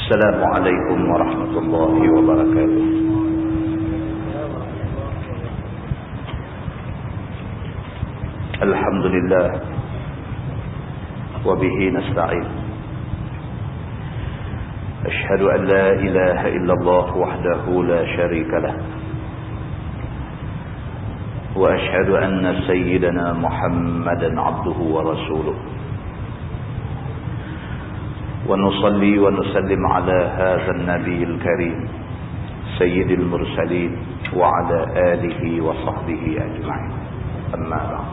السلام عليكم ورحمة الله وبركاته. الحمد لله وبه نستعين. أشهد أن لا إله إلا الله وحده لا شريك له، وأشهد أن سيدنا محمدا عبده ورسوله، ونصلي ونسلم على هذا النبي الكريم سيد المرسلين وعلى آله وصحبه أجمعين. أما بعد،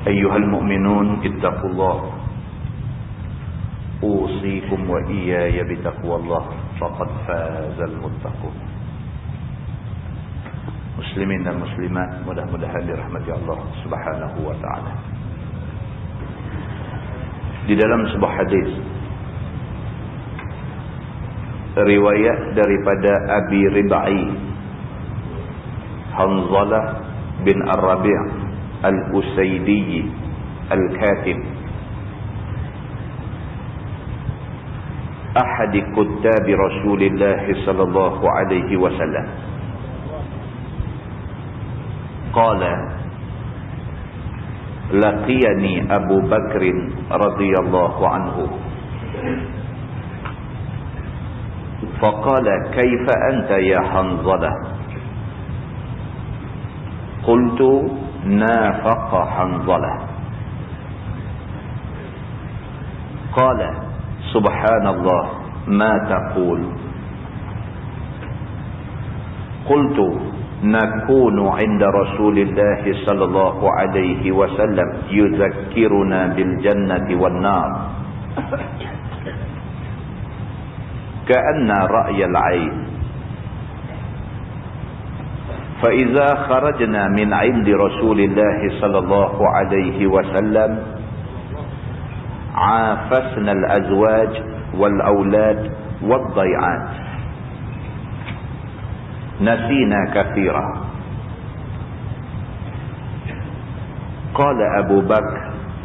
أيها المؤمنون اتقوا الله، أوصيكم وإياي بتقوى الله، فقد فاز المتقون. Muslimin dan muslimat, mudah-mudahan dirahmati Allah Subhanahu wa taala. Di dalam sebuah hadis riwayat daripada Abi Rib'i Hanzalah bin Ar-Rabi' Al-Usaydi Al-Katib, ahad kuttab Rasulullah sallallahu alaihi wasallam, qala laqiyani Abu Bakr radhiyallahu anhu faqala kaifa anta ya Hanzalah, qultu nafaqa Hanzalah, qala subhanallah ma taqul, qultu nakunu 'inda Rasulillah sallallahu alaihi wasallam yuzakkiruna bil jannati wan nar ka'anna ra'yal 'ain, fa idza kharajna min 'indi Rasulillah sallallahu alaihi wasallam 'afasna al azwaj wal aulad wad dai'at nasina kathira. Qala Abu Bakr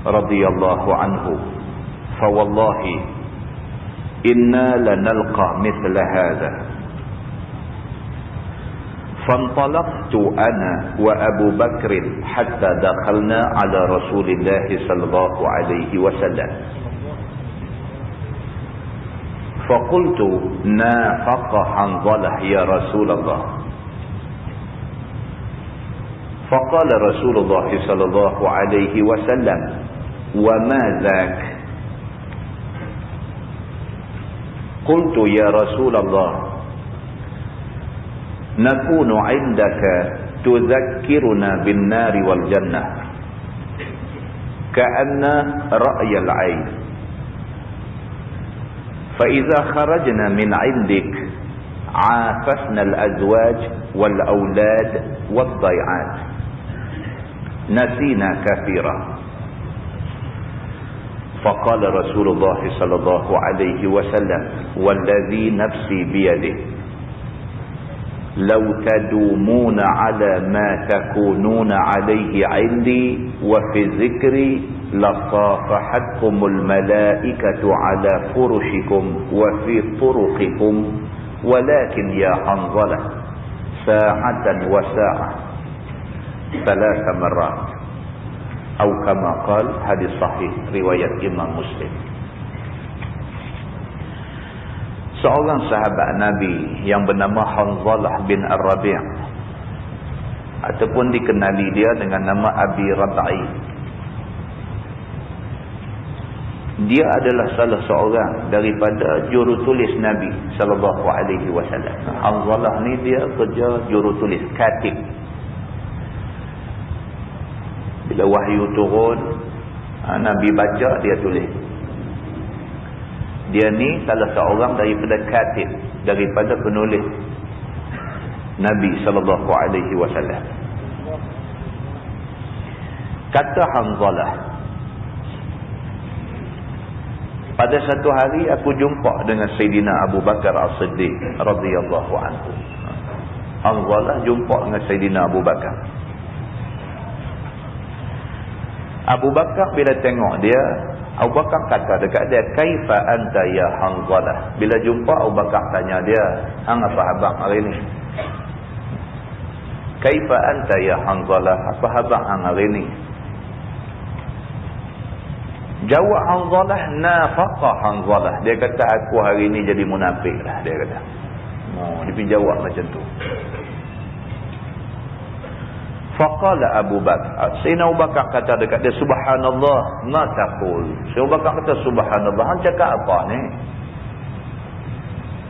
radhiyallahu anhu, fawallahi inna lanalqa mithla hadha. Fantalaqtu ana wa Abu Bakr hatta dakhalna ala Rasulillah sallallahu alaihi wasallam. فقلت نافق حنظلة يا رسول الله. فقال رسول الله صلى الله عليه وسلم وما ذاك؟ قلت يا رسول الله نكون عندك تذكرنا بالنار والجنة كأن رأي العين، فإذا خرجنا من عندك عافسنا الأزواج والأولاد والضيعات نسينا كثيرا. فقال رسول الله صلى الله عليه وسلم والذي نفسي بيده لو تدومون على ما تكونون عليه عندي وفي ذكري لصافحتكم الملائكة على فرشكم وفي طرقكم ولكن يا حنظلة ساعة وساعة 3 مرات أو كما قال. hadis sahih riwayat Imam Muslim. Seorang sahabat Nabi yang bernama Hanzalah bin Ar-Rabi' ataupun dikenali dia dengan nama Abi Rib'i, dia adalah salah seorang daripada jurutulis Nabi sallallahu alaihi wasallam. Hanzalah ni dia kerja jurutulis, katib. Bila wahyu turun, Nabi baca, dia tulis. Dia ni salah seorang daripada katib, daripada penulis Nabi sallallahu alaihi wasallam. Kata Hanzalah, pada satu hari aku jumpa dengan Sayyidina Abu Bakar As-Siddiq radhiyallahu anhu. Hanzalah jumpa dengan Sayyidina Abu Bakar. Abu Bakar bila tengok dia, Abu Bakar kata dekat dia, kaifa anta ya Hanzalah. Bila jumpa Abu Bakar tanya dia, hang apa abang hari ni? Kaifa anta ya Hanzalah, apa abang hang hari ni? Jawab Hanzalah, nafaqa Hanzalah. Dia kata aku hari ni jadi munafik lah, dia kata. Dia pergi jawab macam tu. Faqala Abu Bakar, Sayyidina Abu Bakar kata dekat dia, subhanallah ma taqul. Sayyidina Abu Bakar kata, subhanallah, hang cakap apa ni?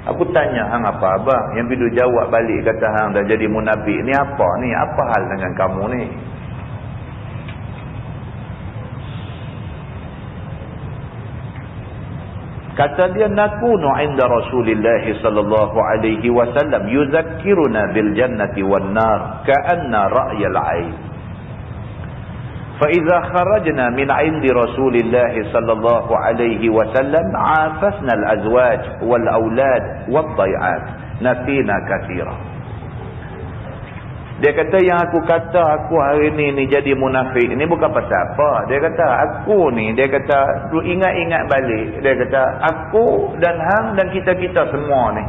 Aku tanya hang apa abang, yang bidu jawab balik kata hang dah jadi munafik. Ni apa ni? Apa hal dengan kamu ni? Kata dia, nakunu inda Rasulillah sallallahu alaihi wasallam yuzakkiruna bil jannati wan nar ka'anna ra'yal 'ain. Fa idza kharajna min 'indi Rasulillah sallallahu alaihi wasallam 'afasna al azwaj wal aulad wad dai'at nasina katsira. Dia kata yang aku kata aku hari ni jadi munafik ni bukan pasal apa. Dia kata aku ni, dia kata tu ingat-ingat balik. Dia kata aku dan hang dan kita-kita semua ni,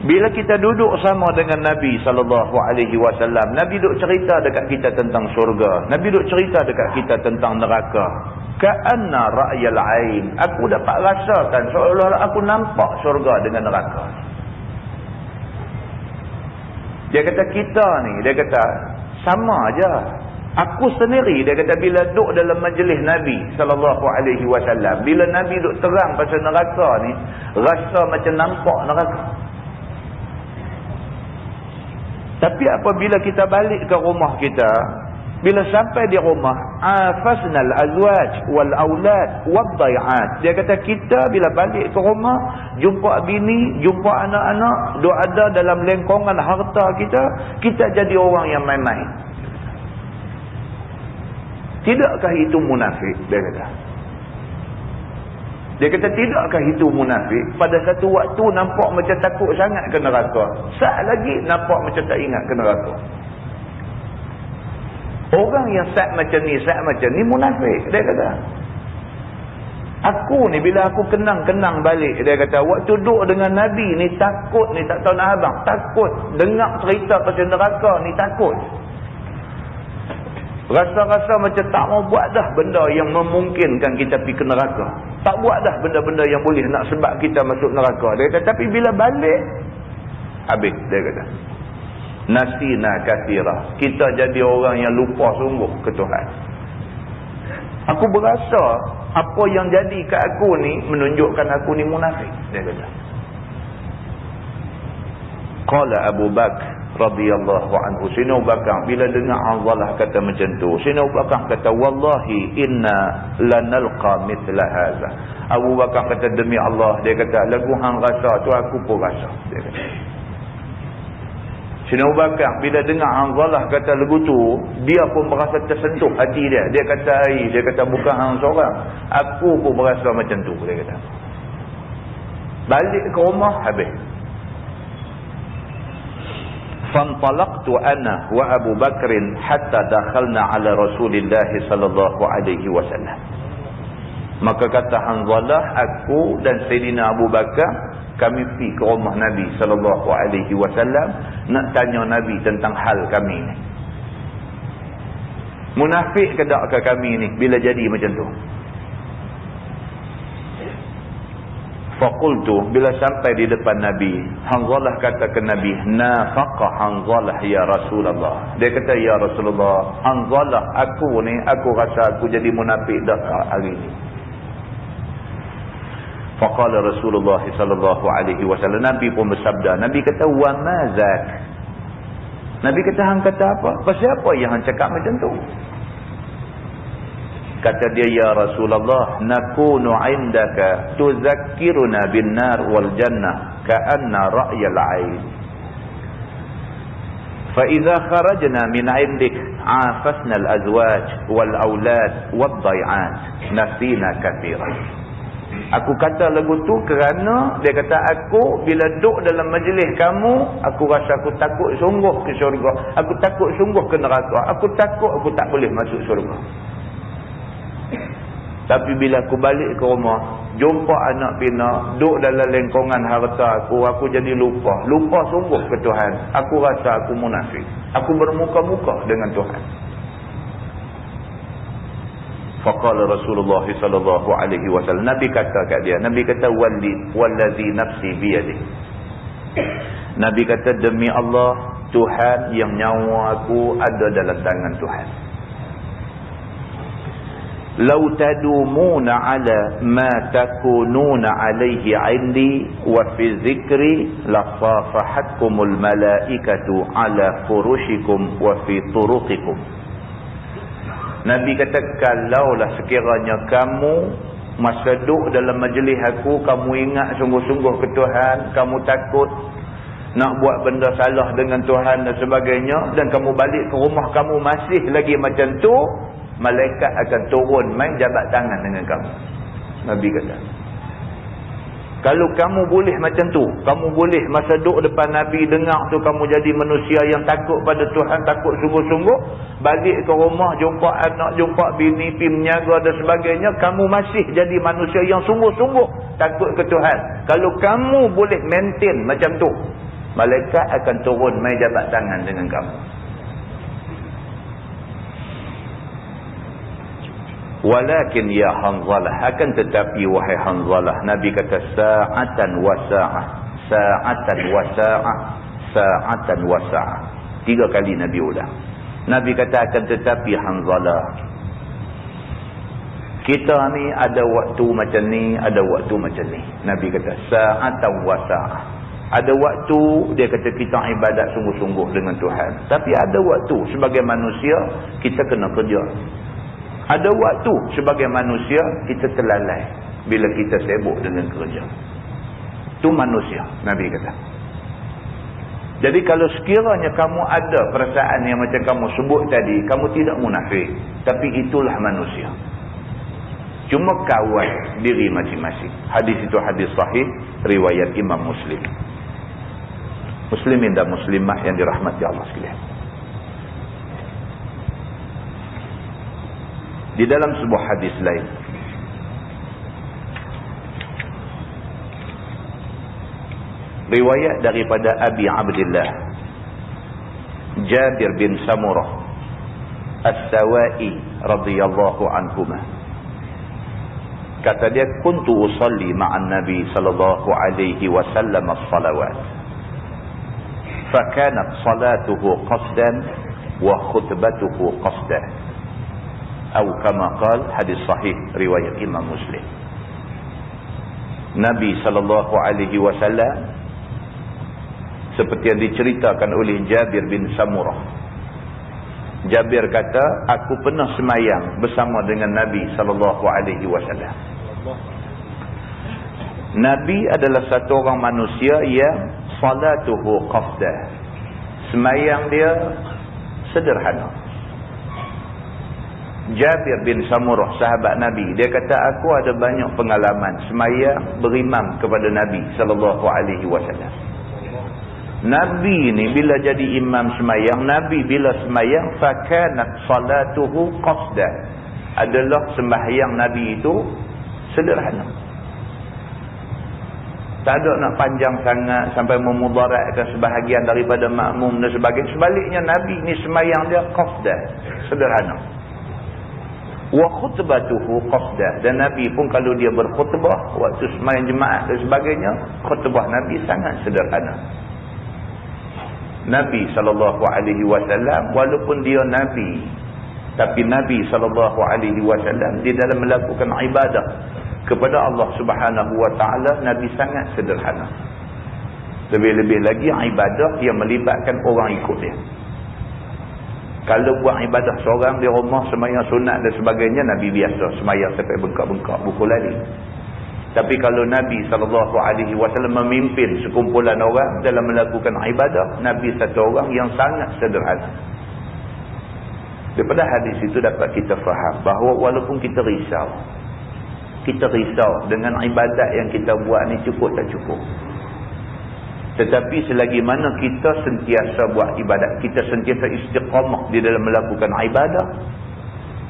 bila kita duduk sama dengan Nabi SAW, Nabi duk cerita dekat kita tentang syurga, Nabi duk cerita dekat kita tentang neraka. Ka'anna ra'yal 'ain. Aku dapat rasakan seolah-olah aku nampak syurga dengan neraka. Dia kata kita ni, dia kata sama aja. Aku sendiri, dia kata bila duduk dalam majlis Nabi SAW, bila Nabi duk terang pasal neraka ni, rasa macam nampak neraka. Tapi apabila kita balik ke rumah kita, bila sampai di rumah, afasnal azwaj wal aulad wad dai'at. Dia kata kita bila balik ke rumah, jumpa bini, jumpa anak-anak, duk ada dalam lengkongan harta kita, kita jadi orang yang main-main. Tidakkah itu munafik? Dia kata. Dia kata tidakkah itu munafik? Pada satu waktu nampak macam takut sangat ke neraka, saat lagi nampak macam tak ingat ke neraka. Orang yang saat macam ni munafik, dia kata. Aku ni bila aku kenang balik, dia kata waktu duduk dengan Nabi ni takut ni, tak tahu nak abang, takut dengar cerita pasal neraka ni, takut. Rasa-rasa macam tak mau buat dah benda yang memungkinkan kita pergi ke neraka. Tak buat dah benda-benda yang boleh nak sebab kita masuk neraka. Dia kata tapi bila balik habis, dia kata. Nasina kathira. Kita jadi orang yang lupa sungguh ke Tuhan. Aku berasa apa yang jadi kat aku ni menunjukkan aku ni munafik, dia kata. Qala Abu Bakar radhiyallahu anhu, Sayyidina Abu Bakar bila dengar Hanzalah kata macam tu, Sayyidina Abu Bakar kata wallahi inna lanalqa mithla hadza. Abu Bakar kata demi Allah, dia kata lagu hang rasa tu aku pun rasa, dia kata. Sayyidina Abu Bakar bila dengar Hanzalah kata lagu tu, dia pun merasa tersentuh hati dia. Dia kata bukan hang seorang, aku pun merasa macam tu, dia kata. Balik ke rumah habis. Fantalaqtu ana wa Abu Bakr hatta dakhalna ala Rasulillah sallallahu alaihi wasallam. Maka kata Hanzalah, aku dan Sayyidina Abu Bakar kami pergi ke rumah Nabi sallallahu alaihi wasallam nak tanya Nabi tentang hal kami ni. Munafik ke tak ke kami ni bila jadi macam tu? Faqultu, bila sampai di depan Nabi, Hanzalah kata ke Nabi, nafaqa Hanzalah ya Rasulullah. Dia kata ya Rasulullah, Hanzalah aku ni, aku rasa aku jadi munafik dah hari ni. Faqala Rasulullah sallallahu alaihi wasallam, Nabi pun bersabda, Nabi kata wa mazak. Nabi kata hang kata apa? Pasal apa yang hang cakap macam tu? Kata dia, ya Rasulullah, nakunu indaka tuzakkiruna bin nar wal jannah ka'anna ra'yal 'ain. Fa idza kharajna min 'indik 'afasna al azwaj wal aulad wad dai'at nasina katsiran. Aku kata lagu tu kerana dia kata aku bila duduk dalam majlis kamu, aku rasa aku takut sungguh ke syurga. Aku takut sungguh ke neraka. Aku takut aku tak boleh masuk syurga. Tapi bila aku balik ke rumah, jumpa anak pinak, duduk dalam lengkongan harta aku jadi lupa. Lupa sungguh ke Tuhan. Aku rasa aku munafik. Aku bermuka-muka dengan Tuhan. Faqala Rasulullah sallallahu alaihi wasallam, Nabi kata kat dia, Nabi kata wallazi nafsi biyadihi. Nabi kata demi Allah, Tuhan yang nyawa aku ada dalam tangan Tuhan. Lau tadumuna ala ma takununa alaihi indi wa fi zikri lasafahatkumul malaikatu ala furushikum wa fi turuqikum. Nabi kata kalaulah sekiranya kamu masa duduk dalam majlis aku, kamu ingat sungguh-sungguh ke Tuhan, kamu takut nak buat benda salah dengan Tuhan dan sebagainya, dan kamu balik ke rumah kamu masih lagi macam tu, malaikat akan turun main jabat tangan dengan kamu. Nabi kata, kalau kamu boleh macam tu, kamu boleh masa duduk depan Nabi dengar tu kamu jadi manusia yang takut pada Tuhan, takut sungguh-sungguh, balik ke rumah jumpa anak, jumpa bini, pergi menyaga dan sebagainya, kamu masih jadi manusia yang sungguh-sungguh takut ke Tuhan. Kalau kamu boleh maintain macam tu, malaikat akan turun main jabat tangan dengan kamu. Walakin ya Hanzalah, akan tetapi wahai Hanzalah, Nabi kata sa'atan wa sa'ah, sa'atan wa sa'ah, sa'atan wa sa'ah. 3 kali Nabi ulang. Nabi kata akan tetapi Hanzalah, kita ni ada waktu macam ni, ada waktu macam ni. Nabi kata sa'atan wa sa'ah. Ada waktu dia kata kita ibadat sungguh-sungguh dengan Tuhan, tapi ada waktu sebagai manusia kita kena kerja. Ada waktu sebagai manusia kita terlalai bila kita sibuk dengan kerja. Itu manusia, Nabi kata. Jadi kalau sekiranya kamu ada perasaan yang macam kamu sebut tadi, kamu tidak munafik, tapi itulah manusia. Cuma kawal diri masing-masing. Hadis itu hadis sahih riwayat Imam Muslim. Muslimin dan muslimah yang dirahmati Allah sekalian. Di dalam sebuah hadis lain, riwayat daripada Abi Abdillah Jabir bin Samurah As-Sawai radhiyallahu anhuma, kata dia, kuntu usalli ma'an Nabi sallallahu alaihi wasallam as-salawat, fakanat salatuhu qasdan wa khutbatuhu qasdan. Atau kama qal, hadis sahih riwayat Imam Muslim. Nabi sallallahu alaihi wasallam seperti yang diceritakan oleh Jabir bin Samurah. Jabir kata, aku pernah semayang bersama dengan Nabi sallallahu alaihi wasallam. Nabi adalah satu orang manusia yang salatuhu qasdah. Semayang dia sederhana. Jabir bin Samurah, sahabat Nabi, dia kata aku ada banyak pengalaman semayang berimam kepada Nabi sallallahu alaihi wasallam. Nabi ni bila jadi imam semayang, Nabi bila semayang fakanat salatuhu qasda, adalah sembahyang Nabi itu sederhana. Tak ada nak panjang sangat sampai memudaratkan sebahagian daripada makmum dan sebagainya. Sebaliknya Nabi ni semayang dia qasda, sederhana. Wa khutbatuhu qasda, dan Nabi pun kalau dia berkhutbah waktu sembahyang jemaah dan sebagainya, khutbah Nabi sangat sederhana. Nabi sallallahu alaihi wasallam walaupun dia nabi, tapi Nabi sallallahu alaihi wasallam di dalam melakukan ibadah kepada Allah Subhanahu wa taala, Nabi sangat sederhana. Lebih-lebih lagi ibadah yang melibatkan orang ikut dia. Kalau buat ibadah seorang di rumah, sembahyang sunat dan sebagainya, Nabi biasa sembahyang sampai bengkak-bengkak buku lari. Tapi kalau Nabi SAW memimpin sekumpulan orang dalam melakukan ibadah, Nabi satu orang yang sangat sederhana. Daripada hadis itu dapat kita faham bahawa walaupun kita risau dengan ibadat yang kita buat ni cukup tak cukup, tetapi selagi mana kita sentiasa buat ibadat, kita sentiasa istiqamah di dalam melakukan ibadah,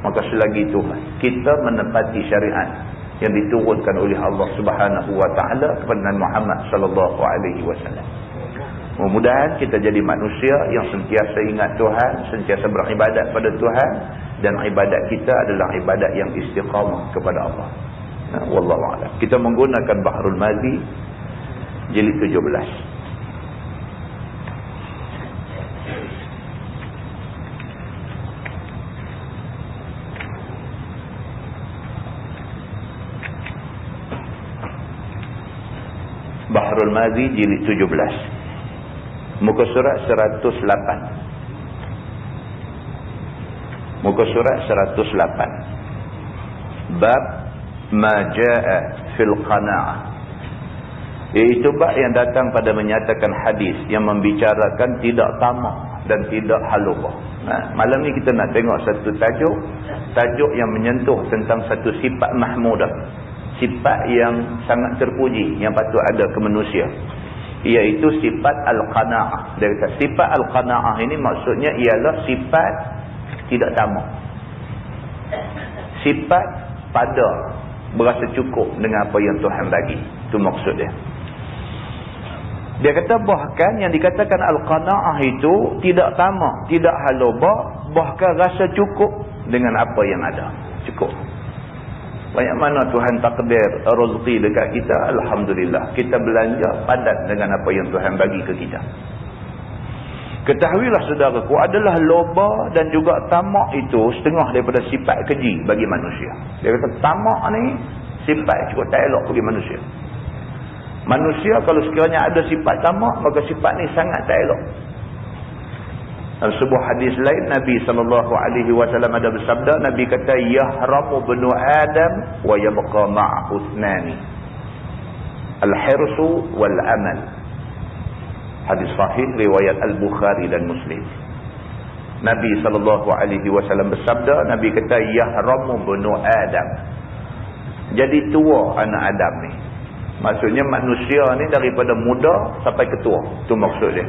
Maka selagi itu kita menepati syariat yang diturunkan oleh Allah Subhanahu wa taala kepada Nabi Muhammad sallallahu alaihi wasallam. Mudah-mudahan kita jadi manusia yang sentiasa ingat Tuhan, sentiasa beribadat pada Tuhan, dan ibadat kita adalah ibadat yang istiqamah kepada Allah. Wallahu a'lam. Kita menggunakan Bahrul Mazi jilid 17. Bahrul Mazi jilid 17. Muka surat 108. Muka surat 108. Bab ma jaa fil qanaah. Iaitu bab yang datang pada menyatakan hadis yang membicarakan tidak tamak dan tidak halubah. Malam ni kita nak tengok satu tajuk yang menyentuh tentang satu sifat mahmudah, sifat yang sangat terpuji yang patut ada ke manusia, iaitu sifat al-qanaah. Dia kata sifat al-qanaah ini maksudnya ialah sifat tidak tamak, sifat pada berasa cukup dengan apa yang Tuhan bagi. Itu maksud dia. Dia kata bahkan yang dikatakan al-qanaah itu tidak tamak, tidak halubah, bahkan rasa cukup dengan apa yang ada. Cukup. Banyak mana Tuhan takdir rezeki dekat kita, alhamdulillah. Kita belanja padat dengan apa yang Tuhan bagi ke kita. Ketahuilah saudaraku, adalah loba dan juga tamak itu setengah daripada sifat keji bagi manusia. Dia kata tamak ni sifat cukup tak elok bagi manusia. Manusia kalau sekiranya ada sifat tamak, maka sifat ni sangat tak elok. Dalam sebuah hadis lain, Nabi SAW ada bersabda, Nabi kata, yahramu benu Adam wa yabqa ma'ahu ithnani, al-hirsu wal-amal. Hadis sahih riwayat Al-Bukhari dan Muslim. Nabi SAW bersabda, Nabi kata, yahramu benu Adam. Jadi tua anak Adam ni. Maksudnya manusia ni daripada muda sampai ketua. Itu maksud dia.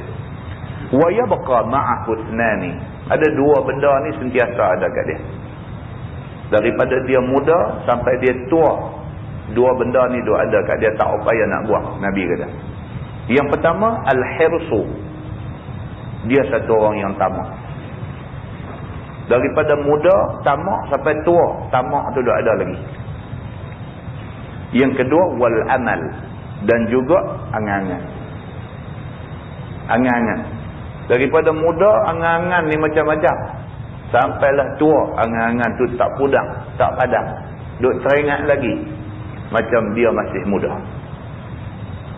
Wa yabqa ma'ahu ithnani. Ada dua benda ni sentiasa ada kat dia. Daripada dia muda sampai dia tua, dua benda ni dua ada kat dia, tak upaya nak buang, Nabi kata. Yang pertama al-hirsu. Dia satu orang yang tamak. Daripada muda tamak sampai tua, tamak tu dah ada lagi. Yang kedua wal amal, dan juga angan-angan. Angan-angan. Daripada muda angan-angan ni macam-macam, sampailah tua angan-angan tu tak pudar, tak padam, duk teringat lagi macam dia masih muda.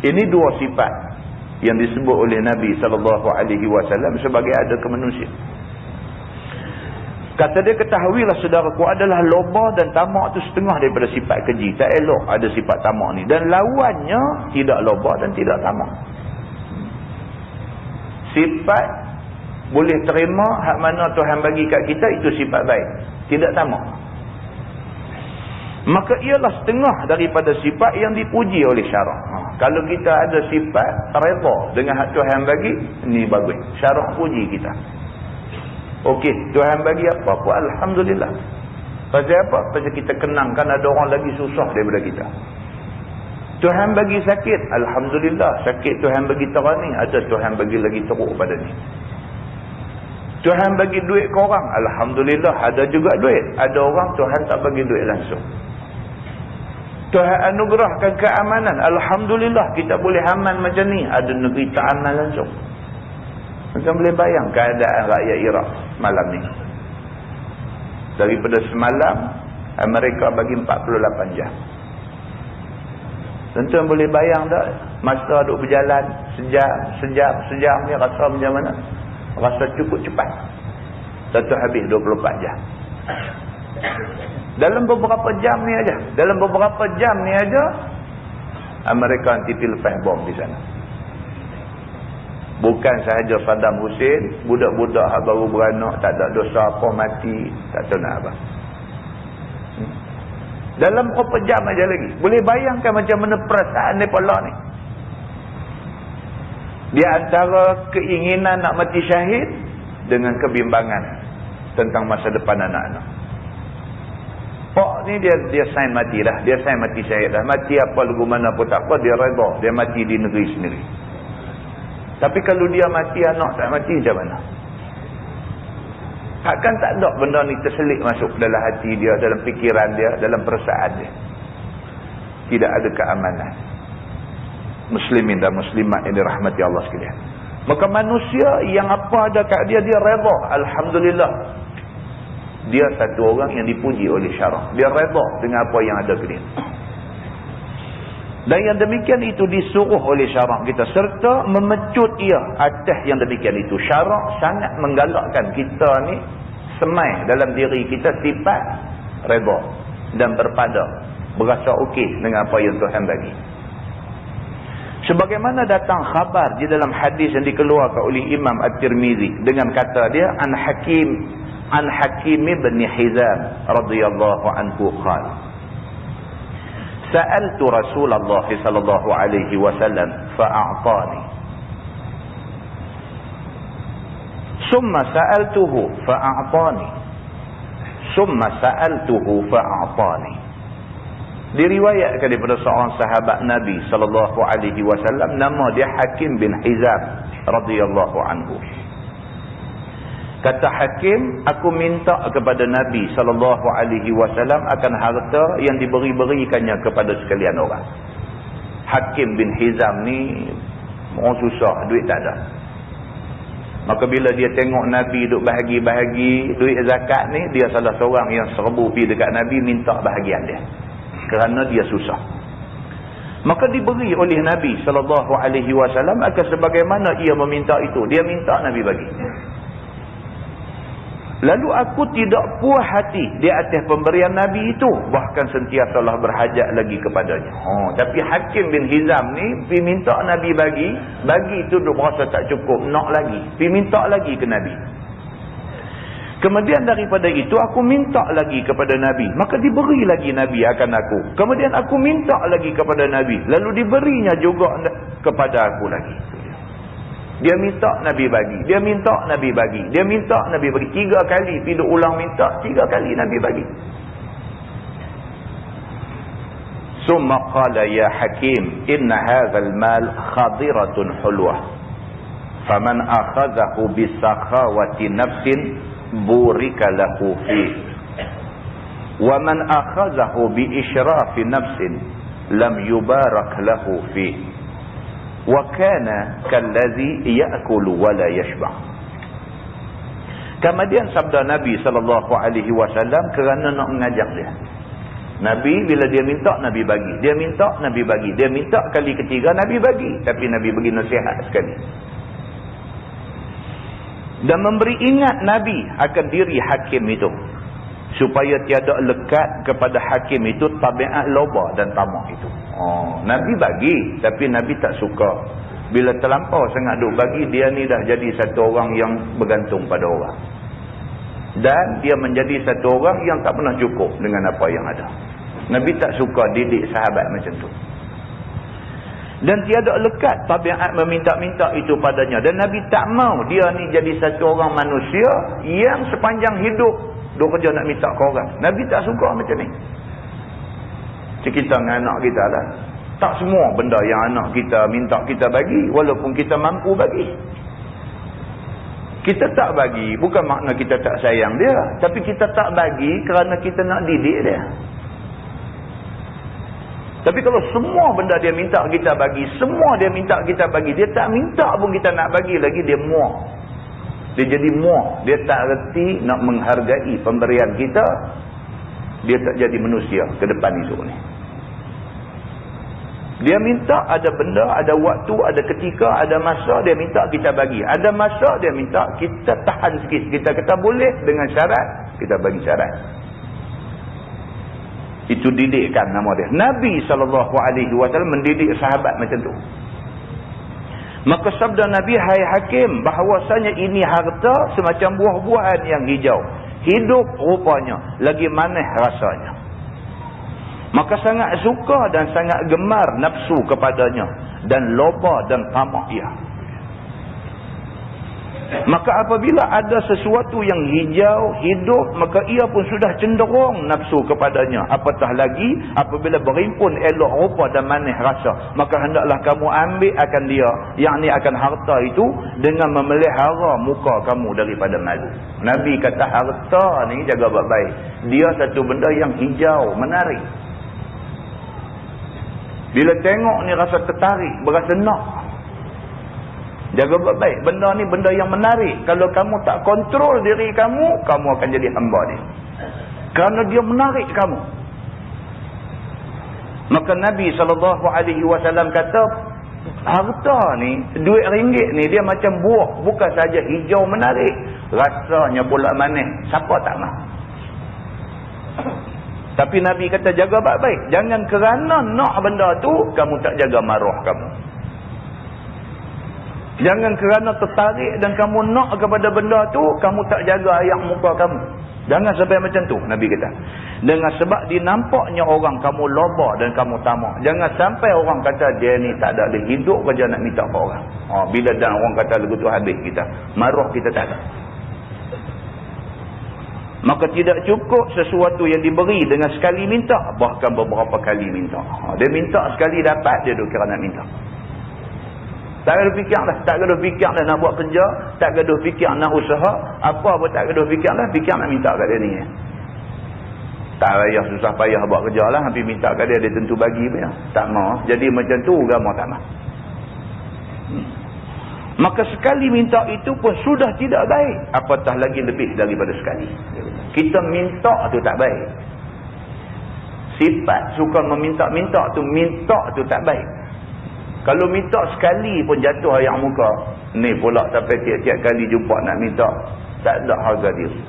Ini dua sifat yang disebut oleh Nabi SAW sebagai ada ke manusia. Kata dia, ketahuilah saudaraku, adalah loba dan tamak tu setengah daripada sifat keji. Tak elok ada sifat tamak ni. Dan lawannya tidak loba dan tidak tamak. Sifat boleh terima hak mana Tuhan bagi kat kita, itu sifat baik. Tidak tamak. Maka ialah setengah daripada sifat yang dipuji oleh syarak. Kalau kita ada sifat redha dengan hak Tuhan bagi, ini bagus. Syarak puji kita. Okey, Tuhan bagi apa-apa, alhamdulillah. Pasal apa? Pasal kita kenangkan ada orang lagi susah daripada kita. Tuhan bagi sakit, alhamdulillah. Sakit Tuhan bagi terang ni, ada Tuhan bagi lagi teruk pada ni. Tuhan bagi duit ke orang, alhamdulillah, ada juga duit. Ada orang Tuhan tak bagi duit langsung. Tuhan anugerahkan keamanan, alhamdulillah, kita boleh aman macam ni. Ada negeri tak aman langsung. Macam boleh bayang keadaan rakyat Iraq malam ni. Daripada semalam, Amerika bagi 48 jam. Tuan-tuan boleh bayang tak? Masa duk berjalan, sejam ni rasa macam mana? Rasa cukup cepat. Satu habis 24 jam. Dalam beberapa jam ni aja, Amerika anti lepas bom di sana. Bukan sahaja Saddam Hussein, budak-budak yang baru beranak, tak ada dosa apa, mati, tak tahu nak apa. Dalam berapa jam aja lagi. Boleh bayangkan macam mana perasaan mereka ni. Di antara keinginan nak mati syahid dengan kebimbangan tentang masa depan anak-anak. Pak ni dia sign mati dah. Dia sign mati syahid dah. Mati apa lagu mana pun tak apa. Dia redha. Dia mati di negeri sendiri. Tapi kalau dia mati, anak tak mati, macam mana? Takkan tak ada benda ni terselit masuk dalam hati dia, dalam fikiran dia, dalam perasaan dia. Tidak ada keamanan. Muslimin dan muslimat yang dirahmati Allah sekalian. Maka manusia yang apa ada kat dia, dia redha. Alhamdulillah. Dia satu orang yang dipuji oleh syarak. Dia redha dengan apa yang ada ke dia. Dan yang demikian itu disuruh oleh syarak kita. Serta memecut ia atas yang demikian itu. Syarak sangat menggalakkan kita ni semai dalam diri kita sifat redha dan berpada. Berasa okey dengan apa yang Tuhan bagi. Sebagaimana datang khabar di dalam hadis yang dikeluarkan oleh Imam At-Tirmizi dengan kata dia an Hakim bin Hizam radhiyallahu anhu qala sa'altu Rasulullah sallallahu alaihi wasallam fa'a'tani summa sa'altuhu fa'a'tani summa sa'altuhu fa'a'tani. Diriwayatkan daripada seorang sahabat Nabi sallallahu alaihi wasallam, nama dia Hakim bin Hizam radhiyallahu anhu. Kata Hakim, aku minta kepada Nabi sallallahu alaihi wasallam akan harta yang diberi-berikannya kepada sekalian orang. Hakim bin Hizam ni orang susah, duit tak ada. Maka bila dia tengok Nabi duk bahagi-bahagi duit zakat ni, dia salah seorang yang serbu pergi dekat Nabi minta bahagian dia. Kerana dia susah. Maka diberi oleh Nabi SAW akan sebagaimana ia meminta itu. Dia minta Nabi bagi. Lalu aku tidak puas hati di atas pemberian Nabi itu. Bahkan sentiasalah berhajat lagi kepadanya. Tapi Hakim bin Hizam ni pergi minta Nabi bagi. Bagi itu dia merasa tak cukup. Nak lagi. Pergi minta lagi ke Nabi. Kemudian daripada itu aku minta lagi kepada Nabi. Maka diberi lagi Nabi akan aku. Kemudian aku minta lagi kepada Nabi. Lalu diberinya juga kepada aku lagi. Dia minta Nabi bagi. Dia minta Nabi bagi. Dia minta Nabi bagi. 3 kali. Piduk ulang minta. 3 kali Nabi bagi. Summa qala ya Hakim. Inna hadzal mal khadiratun hulwah. Faman akhadhahu bisakhawati nafsin burika lahu fi wa man akhazahu bi israfi nafsin lam yubarak lahu fi wa kana kallazi ya'kulu wa la yashba. Kemudian sabda Nabi sallallahu alaihi wasallam kerana nak mengajar dia. Nabi bila dia minta Nabi bagi, dia minta Nabi bagi, dia minta kali ketiga Nabi bagi, tapi Nabi bagi nasihat sekali. Dan memberi ingat Nabi akan diri Hakim itu. Supaya tiada lekat kepada Hakim itu tabiat loba dan tamak itu. Nabi bagi. Tapi Nabi tak suka. Bila terlampau sangat duk bagi, dia ni dah jadi satu orang yang bergantung pada orang. Dan dia menjadi satu orang yang tak pernah cukup dengan apa yang ada. Nabi tak suka didik sahabat macam tu. Dan tiada lekat tabiat meminta-minta itu padanya. Dan Nabi tak mau dia ni jadi satu orang manusia yang sepanjang hidup duk kerja nak minta ke orang. Nabi tak suka macam ni. Kita dengan anak kita lah. Tak semua benda yang anak kita minta kita bagi. Walaupun kita mampu bagi. Kita tak bagi bukan makna kita tak sayang dia. Tapi kita tak bagi kerana kita nak didik dia. Tapi kalau semua benda dia minta kita bagi, semua dia minta kita bagi, dia tak minta pun kita nak bagi lagi, dia muak. Dia jadi muak. Dia tak reti nak menghargai pemberian kita. Dia tak jadi manusia ke depan esok ni. Dia minta ada benda, ada waktu, ada ketika, ada masa dia minta kita bagi. Ada masa dia minta kita tahan sikit. Kita kata boleh dengan syarat, kita bagi syarat. Itu didikkan nama dia. Nabi SAW mendidik sahabat macam tu. Maka sabda Nabi, hai Hakim, bahawasanya ini harta semacam buah-buahan yang hijau. Hidup rupanya, lagi manis rasanya. Maka sangat suka dan sangat gemar nafsu kepadanya. Dan loba dan tamak ia. Maka apabila ada sesuatu yang hijau, hidup, maka ia pun sudah cenderung nafsu kepadanya. Apatah lagi apabila berimpun elok rupa dan manis rasa, maka hendaklah kamu ambil akan dia, yakni akan harta itu, dengan memelihara muka kamu daripada malu. Nabi kata harta ni jaga baik-baik. Dia satu benda yang hijau, menarik. Bila tengok ni rasa tertarik, berasa nak. Jaga baik-baik. Benda ni benda yang menarik. Kalau kamu tak kontrol diri kamu, kamu akan jadi hamba dia. Kerana dia menarik kamu. Maka Nabi SAW kata, harta ni, duit ringgit ni, dia macam buah. Bukan saja hijau menarik, rasanya pula manis. Siapa tak nak? Tapi Nabi kata jaga baik-baik. Jangan kerana nak benda tu, kamu tak jaga maruah kamu. Jangan kerana tertarik dan kamu nak kepada benda tu, kamu tak jaga ayak muka kamu. Jangan sampai macam tu, Nabi kata. Dengan sebab dinampaknya orang kamu loba dan kamu tamak. Jangan sampai orang kata dia ni tak ada hidup kerja nak minta ke orang. Bila dan orang kata lagu tu habis kita, maruah kita tak ada. Maka tidak cukup sesuatu yang diberi dengan sekali minta, bahkan beberapa kali minta. Dia minta sekali dapat, dia duk kira nak minta. Tak gaduh fikir dah. Tak gaduh fikir dah nak buat kerja. Tak gaduh fikir nak usaha. Apa pun tak gaduh fikir dah. Fikir nak minta kat dia ni. Tak payah susah payah buat kerja lah. Hampir minta kat dia, dia tentu bagi pun. Tak mau. Jadi macam tu agama tak mau. Maka sekali minta itu pun sudah tidak baik. Apatah lagi lebih daripada sekali. Kita minta tu tak baik. Sifat suka meminta-minta tu, minta tu tak baik. Kalau minta sekali pun jatuh ayak muka. Ni pula sampai tiap-tiap kali jumpa nak minta. Tak ada harga diri.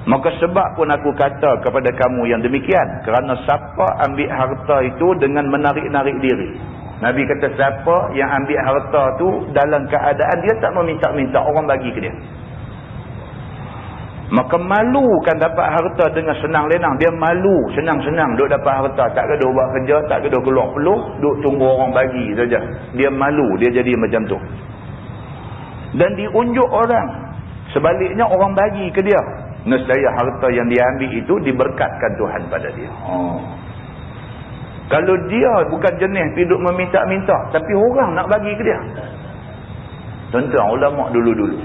Maka sebab pun aku kata kepada kamu yang demikian. Kerana siapa ambil harta itu dengan menarik-narik diri. Nabi kata siapa yang ambil harta tu dalam keadaan dia tak meminta-minta, orang bagi ke dia. Maka malu kan dapat harta dengan senang lenang. Dia malu, senang-senang duk dapat harta. Tak gaduh buat kerja, tak gaduh keluar peluh, duk tunggu orang bagi saja. Dia malu, dia jadi macam tu. Dan diunjuk orang. Sebaliknya orang bagi ke dia. Nescaya harta yang dia ambil itu diberkatkan Tuhan pada dia. Kalau dia bukan jenis hidup meminta-minta, tapi orang nak bagi ke dia. Tuan-tuan ulama dulu-dulu,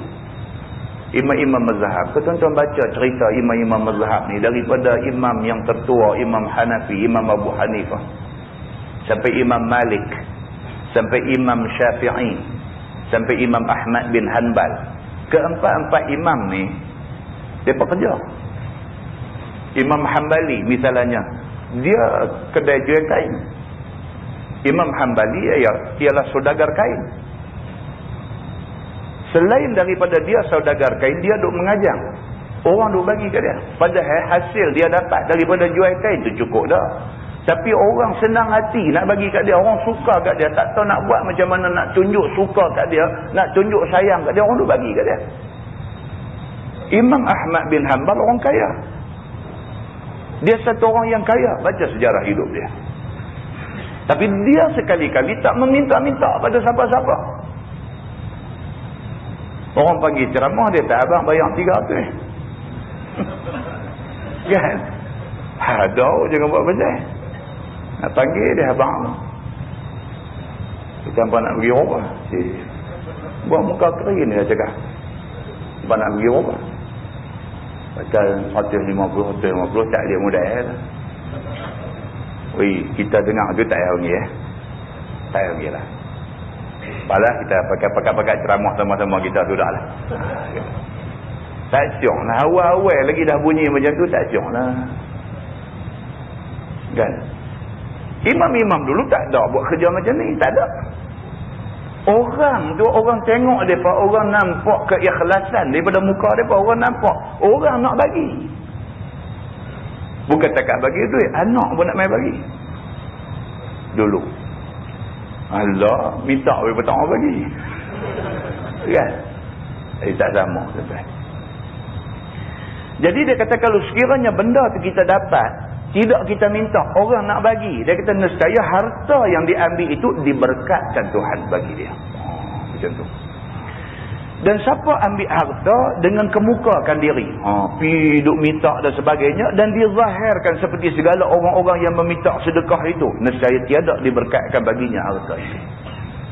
imam-imam mazhab. Tuan-tuan baca cerita imam-imam mazhab ni daripada imam yang tertua, Imam Hanafi, Imam Abu Hanifah, sampai Imam Malik, sampai Imam Syafi'i, sampai Imam Ahmad bin Hanbal. Keempat-empat imam ni depa kerja. Imam Hanbali misalnya, dia kedai jual kain. Imam Hanbali ialah saudagar kain. Selain daripada dia saudagar kain, dia duk mengajar. Orang duk bagi ke dia. Padahal hasil dia dapat daripada jual kain tu cukup dah. Tapi orang senang hati nak bagi kat dia. Orang suka kat dia. Tak tahu nak buat macam mana nak tunjuk suka kat dia. Nak tunjuk sayang kat dia. Orang duk bagi kat dia. Imam Ahmad bin Hanbal orang kaya. Dia satu orang yang kaya. Baca sejarah hidup dia. Tapi dia sekali-kali tak meminta-minta pada siapa-siapa. Orang panggil ceramah dia, tak abang bayar 300. Kan? Ada jangan buat pasal. Nak panggil dia abang. Kita nak pergi rumah. Buat muka kering dia cakap. Abang nak pergi rumah. Pasal 150 tak dia mudah. Weh, kita dengar tu tak payah pergi. Tak payah pergi lah. Apalah kita pakai ceramah sama-sama kita sudahlah. Tak syok lah. Awal-awal lagi dah bunyi macam tu, tak syok lah. Kan? Imam-imam dulu tak ada buat kerja macam ni. Tak ada. Orang tu, orang tengok mereka, orang nampak keikhlasan daripada muka mereka, orang nampak. Orang nak bagi. Bukan takat bagi duit, anak pun nak main bagi. Dulu. Allah, minta oleh petang bagi. Kan? Tak sama. Jadi dia kata kalau sekiranya benda tu kita dapat, tidak kita minta, orang nak bagi. Dia kata nescaya harta yang diambil itu diberkatkan Tuhan bagi dia. Macam tu. Dan siapa ambil harta dengan kemukakan diri, pi duk minta dan sebagainya, dan dizahirkan seperti segala orang-orang yang meminta sedekah itu, nescaya tiada diberkatkan baginya harta itu.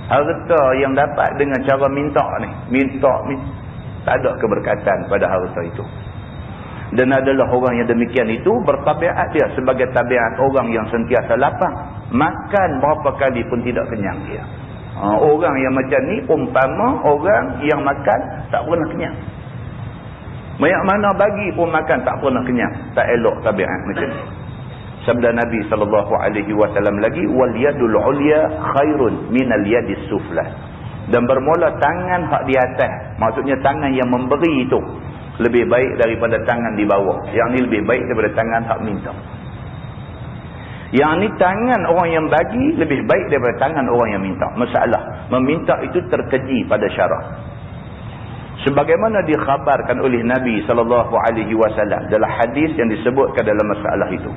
Harta yang dapat dengan cara minta ni, tak ada keberkatan pada harta itu. Dan adalah orang yang demikian itu bertabiat dia sebagai tabiat orang yang sentiasa lapang, makan berapa kali pun tidak kenyang dia. Orang yang macam ni umpama orang yang makan tak pernah kenyang. Banyak mana bagi pun makan tak pernah kenyang. Tak elok tabiat macam ni. Sabda Nabi SAW lagi, wal yadul ulya khairun minal yadis sufla. Dan bermula tangan hak di atas, maksudnya tangan yang memberi itu lebih baik daripada tangan di bawah. Yang ni lebih baik daripada tangan hak minta. Yang ni tangan orang yang bagi lebih baik daripada tangan orang yang minta. Masalah meminta itu terkeji pada syarak. Sebagaimana dikhabarkan oleh Nabi SAW dalam hadis yang disebutkan dalam masalah itu.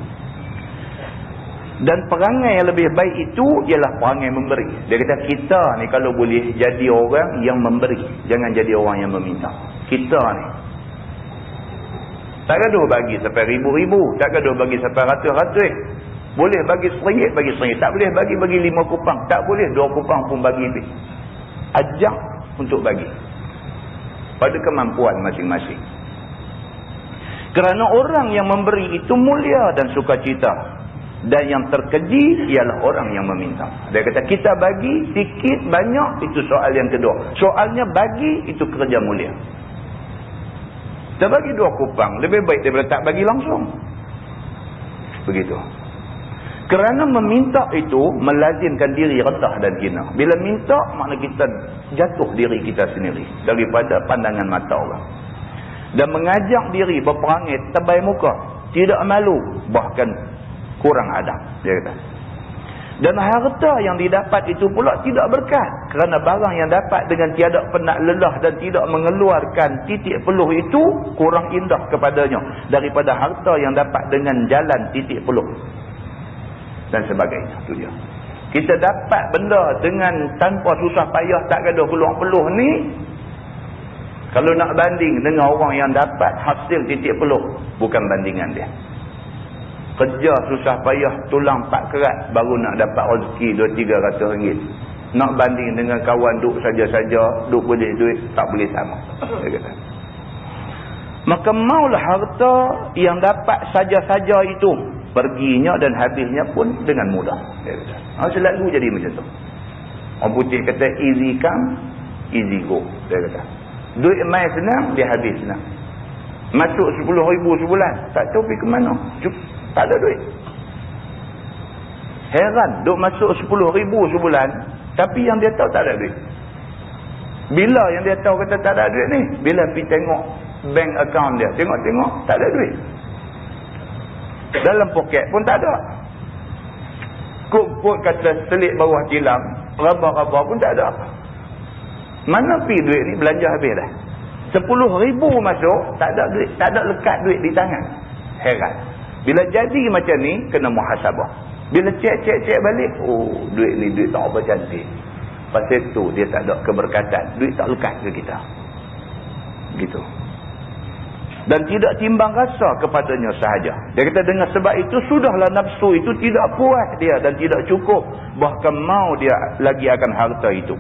Dan perangai yang lebih baik itu ialah perangai memberi. Dia kata kita ni kalau boleh jadi orang yang memberi, jangan jadi orang yang meminta. Kita ni tak gaduh bagi sampai ribu-ribu, tak gaduh bagi sampai ratus-ratus. Boleh bagi RM1, bagi RM1. Tak boleh bagi 5 kupang. Tak boleh 2 kupang pun bagi. Ajak untuk bagi. Pada kemampuan masing-masing. Kerana orang yang memberi itu mulia dan sukacita. Dan yang terkeji ialah orang yang meminta. Dia kata kita bagi sikit, banyak, itu soal yang kedua. Soalnya bagi itu kerja mulia. Kita bagi 2 kupang, lebih baik daripada tak bagi langsung. Begitu. Kerana meminta itu melazimkan diri rendah dan hina. Bila minta, makna kita jatuh diri kita sendiri daripada pandangan mata orang. Dan mengajak diri berperangai tebai muka, tidak malu, bahkan kurang adab, dia kata. Dan harta yang didapat itu pula tidak berkat. Kerana barang yang dapat dengan tiada penat lelah dan tidak mengeluarkan titik peluh itu kurang indah kepadanya daripada harta yang dapat dengan jalan titik peluh. Dan sebagainya, itu dia. Kita dapat benda dengan tanpa susah payah, tak ada peluh-peluh ni. Kalau nak banding dengan orang yang dapat hasil titik peluh, bukan bandingan dia. Kerja susah payah, tulang 4 kerat baru nak dapat rezeki 200-300 ringgit. Nak banding dengan kawan duk saja-saja, duk boleh duit, tak boleh sama. Dia kata. Maka maulah harta yang dapat saja-saja itu, perginya dan habisnya pun dengan mudah. Dia kata. Selalu jadi macam tu. Orang putih kata easy come, easy go. Dia kata. Duit main senang, dia habis senang. Masuk 10,000 sebulan, tak tahu pergi ke mana. Tak ada duit. Heran, duk masuk 10,000 sebulan, tapi yang dia tahu tak ada duit. Bila yang dia tahu kata tak ada duit ni? Bila pergi tengok bank account dia, tengok-tengok, tak ada duit. Dalam poket pun tak ada. Kod kata selit bawah tilam, raba-raba pun tak ada. Mana pergi duit ni? Belanja habis dah. 10,000 masuk, tak ada duit, tak ada lekat duit di tangan. Heran. Bila jadi macam ni, kena muhasabah. Bila cek balik, duit ni duit tak apa cantik. Pasal tu dia tak ada keberkatan. Duit tak lekat ke kita. Gitu. Dan tidak timbang rasa kepadanya sahaja. Dia kata dengan sebab itu, sudahlah nafsu itu tidak puas dia dan tidak cukup. Bahkan mau dia lagi akan harta itu.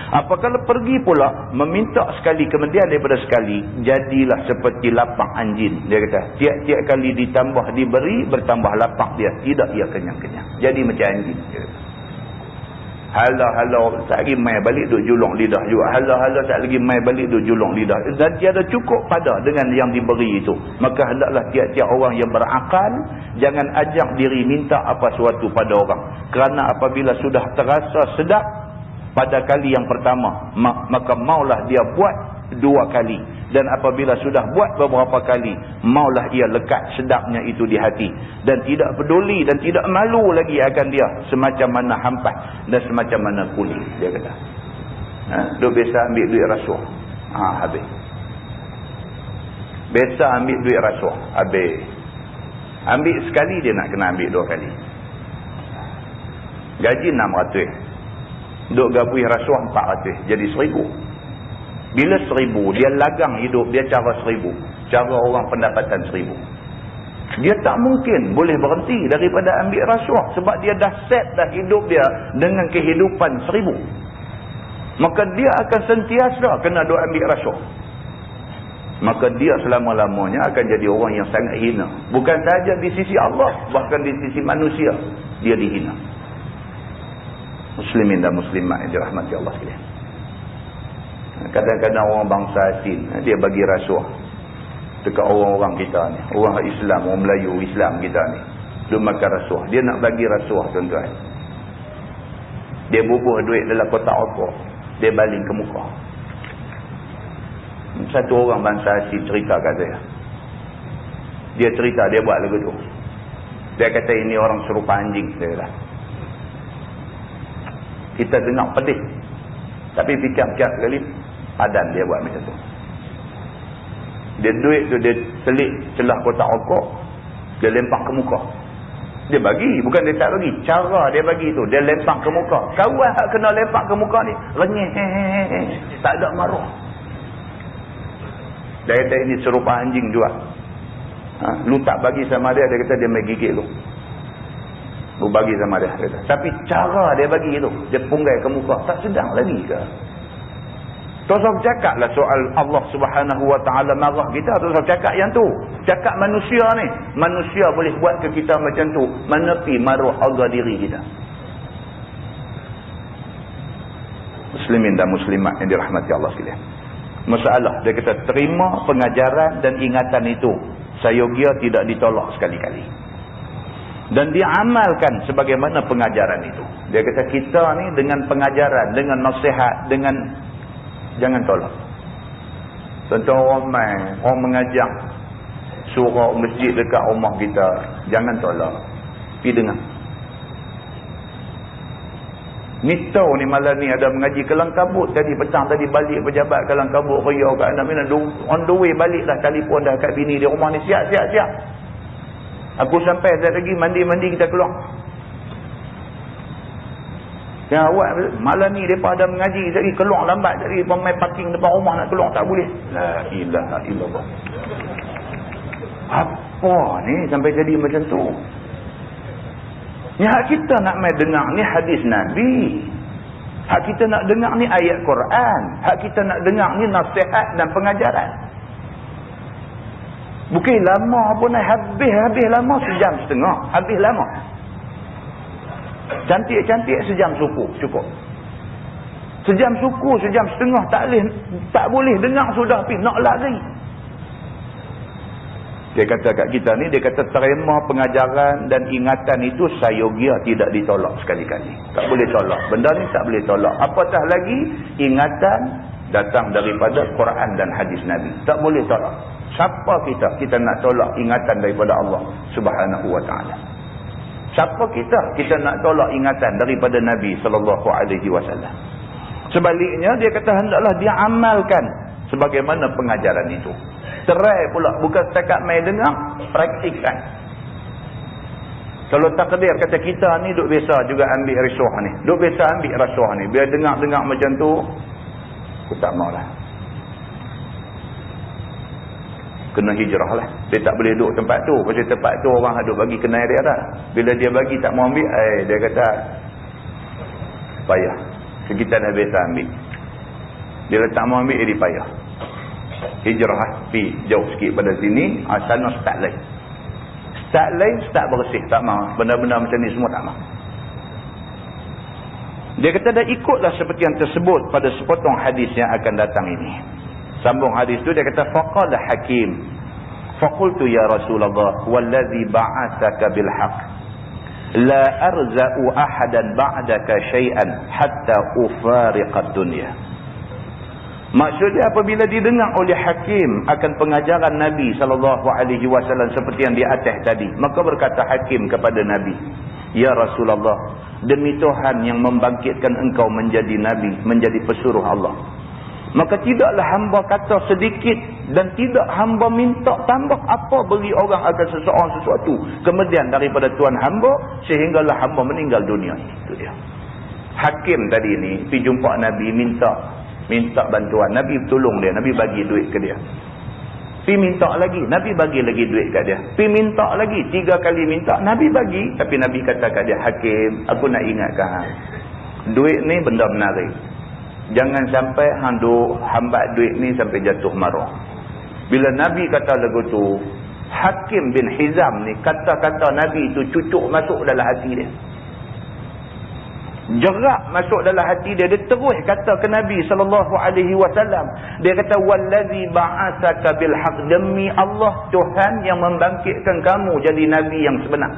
Apabila pergi pula meminta sekali kemudian daripada sekali, jadilah seperti lapak anjing. Dia kata tiap-tiap kali ditambah diberi, bertambah lapak dia, tidak ia kenyang-kenyang. Jadi macam anjing. Dia kata hala-hala tak lagi mai balik duk julung lidah juga, hala-hala tak lagi mai balik duk julung lidah, dan tiada cukup pada dengan yang diberi itu. Maka hendaklah tiap-tiap orang yang berakal jangan ajak diri minta apa suatu pada orang, kerana apabila sudah terasa sedap pada kali yang pertama, maka maulah dia buat 2 kali, dan apabila sudah buat beberapa kali, maulah ia lekat sedapnya itu di hati, dan tidak peduli dan tidak malu lagi akan dia, semacam mana hampas dan semacam mana kulit. Dia kata dia biasa ambil duit rasuah, habis. Biasa ambil duit rasuah, habis. Ambil sekali, dia nak kena ambil 2 kali. Gaji 600, duk gabui rasuah 400, jadi 1,000. Bila 1000, dia lagang hidup dia cara 1000. Cara orang pendapatan 1000. Dia tak mungkin boleh berhenti daripada ambil rasuah. Sebab dia dah set dah hidup dia dengan kehidupan 1000. Maka dia akan sentiasa kena duk ambil rasuah. Maka dia selama-lamanya akan jadi orang yang sangat hina. Bukan sahaja di sisi Allah, bahkan di sisi manusia dia dihina. Muslimin dan muslimat yang dirahmati Allah sekalian. Kadang-kadang orang bangsa asing dia bagi rasuah dekat orang-orang kita ni, orang Islam, orang Melayu Islam kita ni, dia makan rasuah. Dia nak bagi rasuah, tuan-tuan. Dia bubuh duit dalam kotak rokok, dia baling ke muka. Satu orang bangsa asing cerita kat saya. Dia cerita dia buat lagu tu. Dia kata ini orang serupa anjing. Dia kata, kita dengar pedih, tapi fikir-fikir sekali padan dia buat macam tu. Dia duit tu dia selit celah kotak rokok, dia lempar ke muka. Dia bagi, bukan dia tak bagi. Cara dia bagi tu, dia lempar ke muka. Kawan kena lempar ke muka ni renyih, tak ada maruah. Dia kata ini serupa anjing juga. Lu tak bagi sama dia, dia kata dia main gigit lu. Lu bagi sama dia, kata. Tapi cara dia bagi tu, dia punggai ke muka, tak sedang lagi ke? Tuan-tuan cakaplah soal Allah Subhanahu Wa Taala marah kita. Tuan-tuan cakap yang tu. Cakap manusia ni. Manusia boleh buat ke kita macam tu. Menepi maruah harga diri kita. Muslimin dan muslimat yang dirahmati Allah sekalian. Masalah, dia kata terima pengajaran dan ingatan itu. Sayogia tidak ditolak sekali-kali. Dan diamalkan sebagaimana pengajaran itu. Dia kata kita ni dengan pengajaran, dengan nasihat, dengan jangan tolak. Contoh orang mengajak surau masjid dekat rumah kita, jangan tolak. Pergi dengar. Ni tahu ni malam ni ada mengaji Kelang Kabut tadi petang tadi balik pejabat Kelang Kabut riau kat anak mina on the way balik dah telefon dah kat bini di rumah ni siap. Aku sampai lagi mandi kita keluar. Yang awak malam ni mereka ada mengaji jadi keluar lambat jadi pemain parking depan rumah nak keluar tak boleh. La ilaha illallah. Apa ni sampai jadi macam tu? Ni hak kita nak main dengar ni hadis Nabi. Hak kita nak dengar ni ayat Quran. Hak kita nak dengar ni nasihat dan pengajaran. Bukan lama pun habis lama sejam setengah. Habis lama. Cantik-cantik sejam suku cukup. Sejam suku, sejam setengah tak boleh dengar sudah pergi nak lari. Dia kata kat kita ni, dia kata terima pengajaran dan ingatan itu sayogia tidak ditolak sekali-kali. Tak boleh tolak. Benda ni tak boleh tolak. Apatah lagi ingatan datang daripada Quran dan hadis Nabi. Tak boleh tolak. Siapa kita nak tolak ingatan daripada Allah Subhanahu Wa Taala? Siapa kita nak tolak ingatan daripada Nabi sallallahu alaihi wasallam? Sebaliknya dia kata hendaklah dia amalkan sebagaimana pengajaran itu. Terai pula bukan setakat main dengar, praktikkan. Kalau takdir kata kita ni duk biasa juga ambil rasuah ni. Duk biasa ambil rasuah ni. Biar dengar-dengar macam tu, aku tak maulah. Kena hijrah lah. Dia tak boleh duduk tempat tu. Pasal tempat tu orang duk bagi kenal dia dah. Bila dia bagi tak mau ambil, dia kata payah. Kita dah biasa ambil. Dia tak mau ambil, dia payah. Hijrah pergi jauh sikit pada sini, sana start lain. Start lain, start bersih. Tak mau. Benda-benda macam ni semua tak mau. Dia kata dah ikutlah seperti yang tersebut pada sepotong hadis yang akan datang ini. Sambung hadis tu dia kata faqala hakim faqultu ya Rasulullah wallazi ba'athaka bil haqq la arza'u ahadan ba'daka syai'an hatta ufariqad dunya. Maksudnya apabila didengar oleh hakim akan pengajaran Nabi SAW seperti yang di atas tadi, maka berkata hakim kepada Nabi, ya Rasulullah, demi Tuhan yang membangkitkan engkau menjadi Nabi, menjadi pesuruh Allah, maka tidaklah hamba kata sedikit dan tidak hamba minta tambah apa beri orang akan seseorang sesuatu kemudian daripada Tuhan hamba sehinggalah hamba meninggal dunia. Itu dia. Hakim tadi ni pergi jumpa Nabi minta minta bantuan. Nabi tolong dia, Nabi bagi duit ke dia. Pi minta lagi, Nabi bagi lagi duit kat dia. Pi minta lagi, 3 kali minta, Nabi bagi. Tapi Nabi kata kat dia, Hakim, aku nak ingatkan hang, duit ni benda menarik. Jangan sampai hang duk hambat duit ni sampai jatuh marah. Bila Nabi kata lagu tu, Hakim bin Hizam ni, kata-kata Nabi tu cucuk masuk dalam hati dia. Jerak masuk dalam hati dia. Dia terus kata ke Nabi SAW. Dia kata, wallazi ba'atsaka bil haq, demi Allah Tuhan yang membangkitkan kamu jadi Nabi yang sebenar.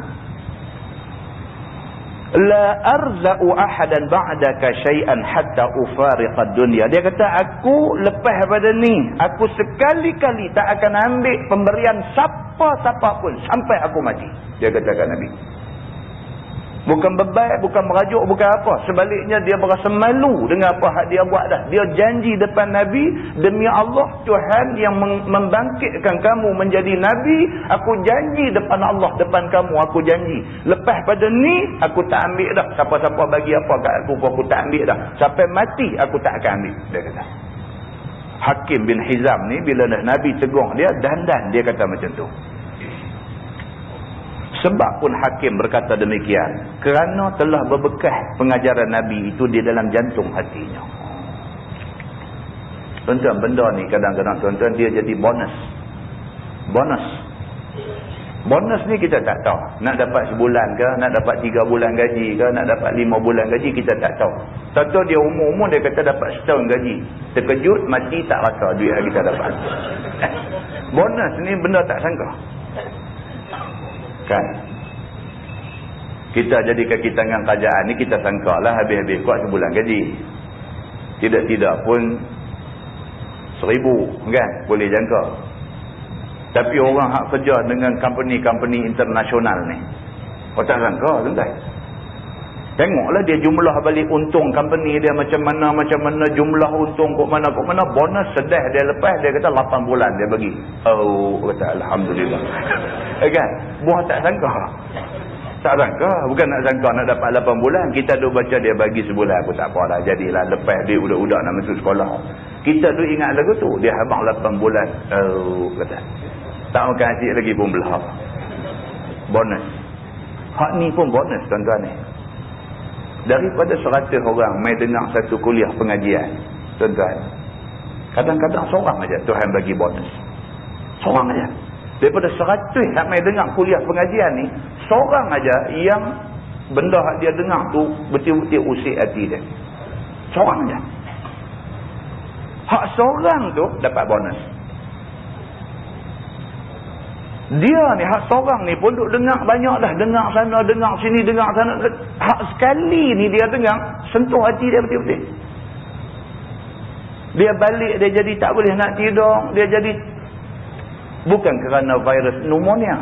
La arza'u ahadan ba'daka syai'an hatta ufariqad dunya. Dia kata, aku lepas pada ni, aku sekali-kali tak akan ambil pemberian siapa-siapa pun sampai aku mati. Dia kata kat Nabi. Bukan beban, bukan merajuk, bukan apa. Sebaliknya dia berasa malu dengan apa hak dia buat dah. Dia janji depan Nabi, demi Allah Tuhan yang membangkitkan kamu menjadi Nabi, aku janji depan Allah, depan kamu aku janji. Lepas pada ni, aku tak ambil dah. Siapa-siapa bagi apa kat aku tak ambil dah. Sampai mati, aku tak akan ambil. Dia kata. Hakim bin Hizam ni, bila Nabi tegur dia, dandan dia kata macam tu. Sebab pun Hakim berkata demikian, kerana telah berbekas pengajaran Nabi itu di dalam jantung hatinya. Tuan-tuan, benda ni kadang-kadang tuan-tuan dia jadi bonus. Bonus ni kita tak tahu. Nak dapat sebulan ke, nak dapat 3 bulan gaji ke, nak dapat 5 bulan gaji, kita tak tahu. Tahu dia umur-umur dia kata dapat setahun gaji. Terkejut, mati tak rasa duit yang kita dapat. Bonus ni benda tak sangka. Kan? Kita jadi kaki tangan kerajaan ni, kita sangka lah habis-habis kuat sebulan gaji. Tidak-tidak pun 1,000 kan, boleh jangka. Tapi orang hak kerja dengan company-company internasional ni, kau tak sangka tuan-tuan. Tengoklah dia jumlah balik untung company dia macam mana, jumlah untung kok mana, bonus sedih dia lepas, dia kata 8 bulan dia bagi. Oh, kata Alhamdulillah. Kan? Buah tak sangka. Tak sangka, bukan nak sangka nak dapat 8 bulan. Kita duk baca dia bagi sebulan, aku tak apa dah, jadilah lepas dia budak-budak nak masuk sekolah. Kita duk ingat lagu tu, dia habang 8 bulan. Oh, kata. Tak makan asyik lagi pun belah. Bonus. Hak ni pun bonus tuan-tuan ni. Daripada 100 orang mai dengar satu kuliah pengajian, tuan-tuan, kadang-kadang seorang aja Tuhan bagi bonus. Seorang aja. Daripada 100 yang mai dengar kuliah pengajian ni, seorang aja yang benda hak dia dengar tu betul-betul usik hati dia. Seorang aja. Hak seorang tu dapat bonus. Dia ni, hak seorang ni pun duk dengar banyak dah. Dengar sana, dengar sini, dengar sana. Hak sekali ni dia dengar, sentuh hati dia betul-betul. Dia balik, dia jadi tak boleh nak tidur. Dia jadi, bukan kerana virus pneumonia.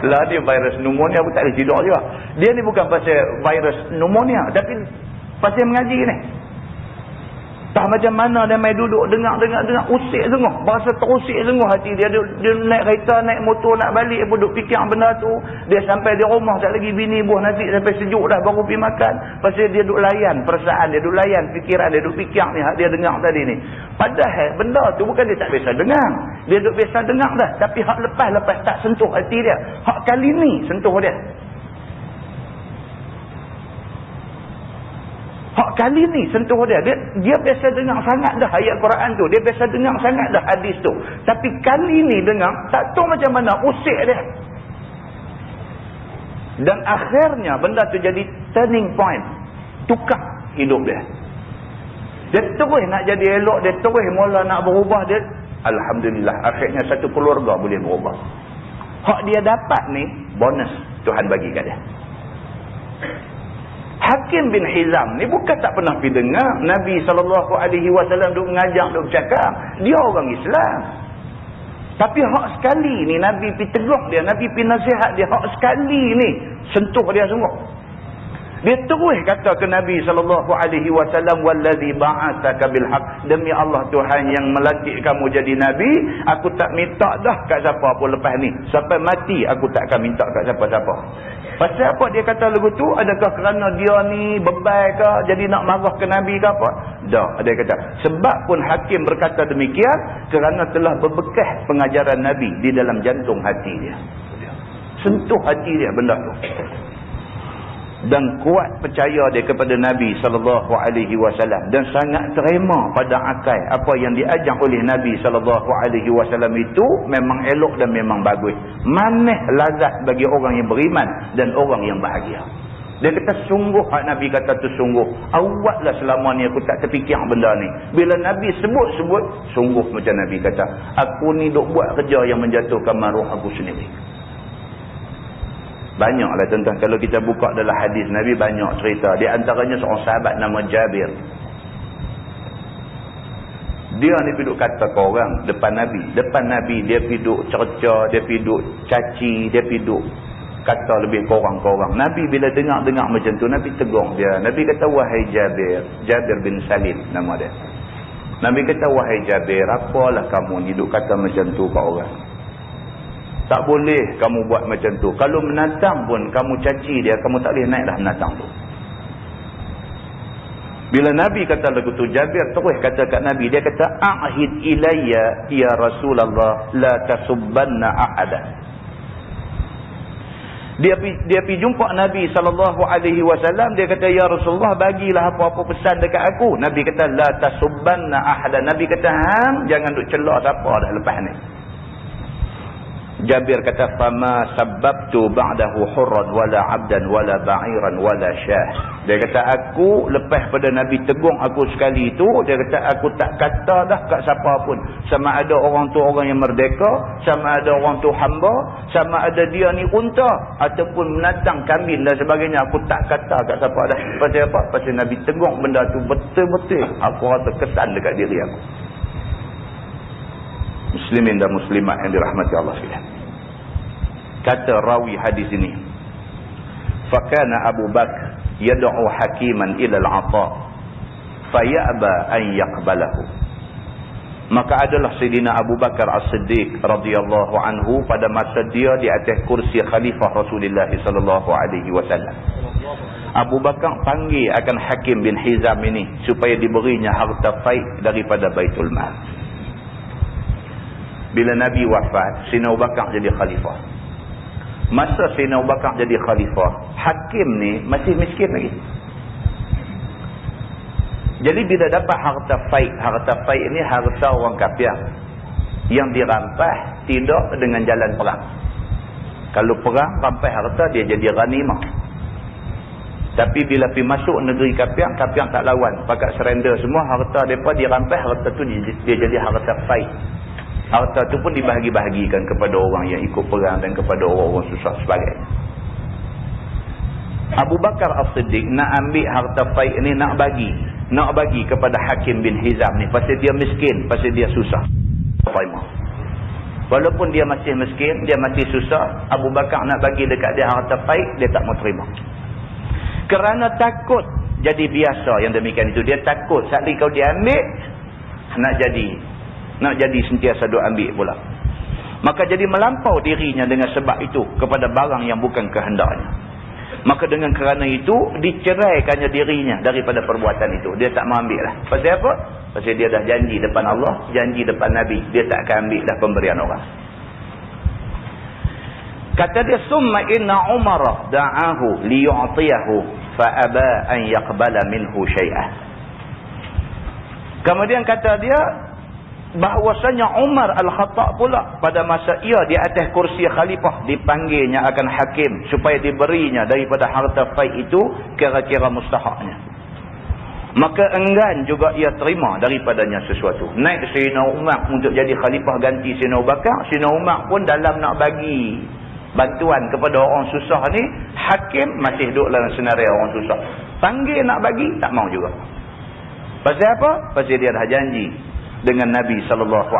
Lah dia virus pneumonia pun tak boleh tidur juga. Dia ni bukan pasal virus pneumonia, tapi pasal mengaji ni. Tak macam mana dia main duduk dengar usik sungguh, berasa terusik sungguh hati dia. Dia naik kereta, naik motor nak balik pun duduk fikir benda tu. Dia sampai di rumah tak lagi bini buah nasi sampai sejuk dah baru pergi makan. Pasal dia duduk layan perasaan dia, duduk layan fikiran dia, duduk fikir ni hak dia dengar tadi ni. Padahal benda tu bukan dia tak biasa dengar. Dia duduk biasa dengar dah, tapi hak lepas tak sentuh hati dia. Hak kali ni sentuh dia. Hak kali ni sentuh dia. Dia biasa dengar sangat dah ayat Quran tu. Dia biasa dengar sangat dah hadis tu. Tapi kali ni dengar, tak tahu macam mana, usik dia. Dan akhirnya benda tu jadi turning point. Tukar hidup dia. Dia terus nak jadi elok, dia terus mula nak berubah dia. Alhamdulillah, akhirnya satu keluarga boleh berubah. Hak dia dapat ni, bonus Tuhan bagi kat dia. Hakim bin Hizam ni bukan tak pernah pergi dengar Nabi SAW duk mengajak, duk bercakap. Dia orang Islam. Tapi hak sekali ni Nabi pergi tegur dia, Nabi pergi nasihat dia, hak sekali ni sentuh dia sungguh. Dia terus kata ke Nabi SAW, wallazi ba'atsaka bil haq, demi Allah Tuhan yang melantik kamu jadi Nabi, aku tak minta dah kat siapa pun lepas ni. Sampai mati aku tak akan minta kat siapa-siapa. Pasal apa dia kata lagu tu? Adakah kerana dia ni bebal ke, jadi nak marah ke Nabi ke apa? Tak. Dia kata sebab pun hakim berkata demikian kerana telah berbekas pengajaran Nabi di dalam jantung hati dia. Sentuh hati dia benda tu. Dan kuat percaya dia kepada Nabi SAW dan sangat terima pada akal apa yang diajar oleh Nabi SAW itu memang elok dan memang bagus. Manis lazat bagi orang yang beriman dan orang yang bahagia. Dia kata sungguh, Nabi kata tu sungguh. Awaklah selama ni aku tak terfikir benda ni. Bila Nabi sebut-sebut, sungguh macam Nabi kata, aku ni duk buat kerja yang menjatuhkan maruah aku sendiri. Banyaklah tuan-tuan, kalau kita buka dalam hadis Nabi banyak cerita. Di antaranya seorang sahabat nama Jabir. Dia ni pergi duk kata ke orang depan Nabi. Depan Nabi dia pergi duk cerca, dia pergi duk caci, dia pergi duk kata lebih korang. Nabi bila dengar macam tu, Nabi tegur dia. Nabi kata, wahai Jabir. Jabir bin Salim nama dia. Nabi kata, wahai Jabir, apalah kamu ni duk kata macam tu ke orang? Tak boleh kamu buat macam tu. Kalau menatang pun kamu caci dia, kamu tak boleh naik dah menatang tu. Bila Nabi kata lagu tu, Jabir terus kata kat Nabi, dia kata, a'hid ilayya ya Rasulullah la tasubbanna ahada. Dia pergi jumpa Nabi SAW, dia kata, ya Rasulullah, bagilah apa-apa pesan dekat aku. Nabi kata, la tasubbanna ahada. Nabi kata, hang jangan duk celah siapa dah lepas ni. Jabir kata, fama sabbabtu ba'dahu hurran wala 'abdan wala ba'iran wala syah. Dia kata, aku lepas pada Nabi tegur aku sekali itu, dia kata aku tak kata dah kat siapa pun, sama ada orang tu orang yang merdeka, sama ada orang tu hamba, sama ada dia ni unta ataupun menatang kambing dan sebagainya, aku tak kata kat siapa dah. Pasal apa? Pasal Nabi tegur benda tu betul-betul aku rasa kesan dekat diri aku. Muslimin dan muslimat yang dirahmati Allah sekalian. Kata rawi hadis ini, fakana Abu Bakar yad'u hakiman ila al-'ata fayaba an yaqbalahu. Maka adalah Sayyidina Abu Bakar As-Siddiq radhiyallahu anhu pada masa dia di atas kursi khalifah Rasulullah sallallahu alaihi wasallam. Abu Bakar panggil akan Hakim bin Hizam ini supaya diberinya harta faid daripada Baitul Mal. Bila Nabi wafat, Sayyidina Abu Bakar jadi khalifah. Masa Sayyidina Abu Bakar jadi khalifah, Hakim ni masih miskin lagi. Jadi bila dapat harta faid ni harta orang kafir yang dirampas tidak dengan jalan perang. Kalau perang rampas harta, dia jadi ghanimah. Tapi bila pergi masuk negeri kafir tak lawan, pakat surrender semua, harta mereka dirampas, harta tu dia jadi harta faid. Harta tu pun dibahagi-bahagikan kepada orang yang ikut perang dan kepada orang-orang susah sebagainya. Abu Bakar As-Siddiq nak ambil harta faid ni, nak bagi kepada Hakim bin Hizam ni, pasal dia miskin, pasal dia susah. Walaupun dia masih miskin, dia masih susah, Abu Bakar nak bagi dekat dia harta faid, dia tak mau terima. Kerana takut jadi biasa yang demikian itu. Dia takut sekali kau diambil, nak jadi sentiasa duk ambil pula. Maka jadi melampau dirinya dengan sebab itu kepada barang yang bukan kehendaknya. Maka dengan kerana itu diceraikannya dirinya daripada perbuatan itu. Dia tak mau ambil lah. Pasal apa? Pasal dia dah janji depan Allah, janji depan Nabi, dia tak akan ambil dah pemberian orang. Kata dia, summa inna Umar da'ahu liyu'tiyahu fa aba an yaqbala minhu syai'ah. Kemudian kata dia, bahwasanya Umar Al-Khattab pula pada masa ia di atas kursi khalifah dipanggilnya akan hakim supaya diberinya daripada harta faid itu kira-kira mustahaknya. Maka enggan juga ia terima daripadanya sesuatu. Naik Sayyidina Umar untuk jadi khalifah ganti Sayyidina Abu Bakar. Sayyidina Umar pun dalam nak bagi bantuan kepada orang susah ni, hakim masih duduk dalam senarai orang susah. Panggil nak bagi, tak mau juga. Pasal apa? Pasal dia dah janji dengan Nabi SAW.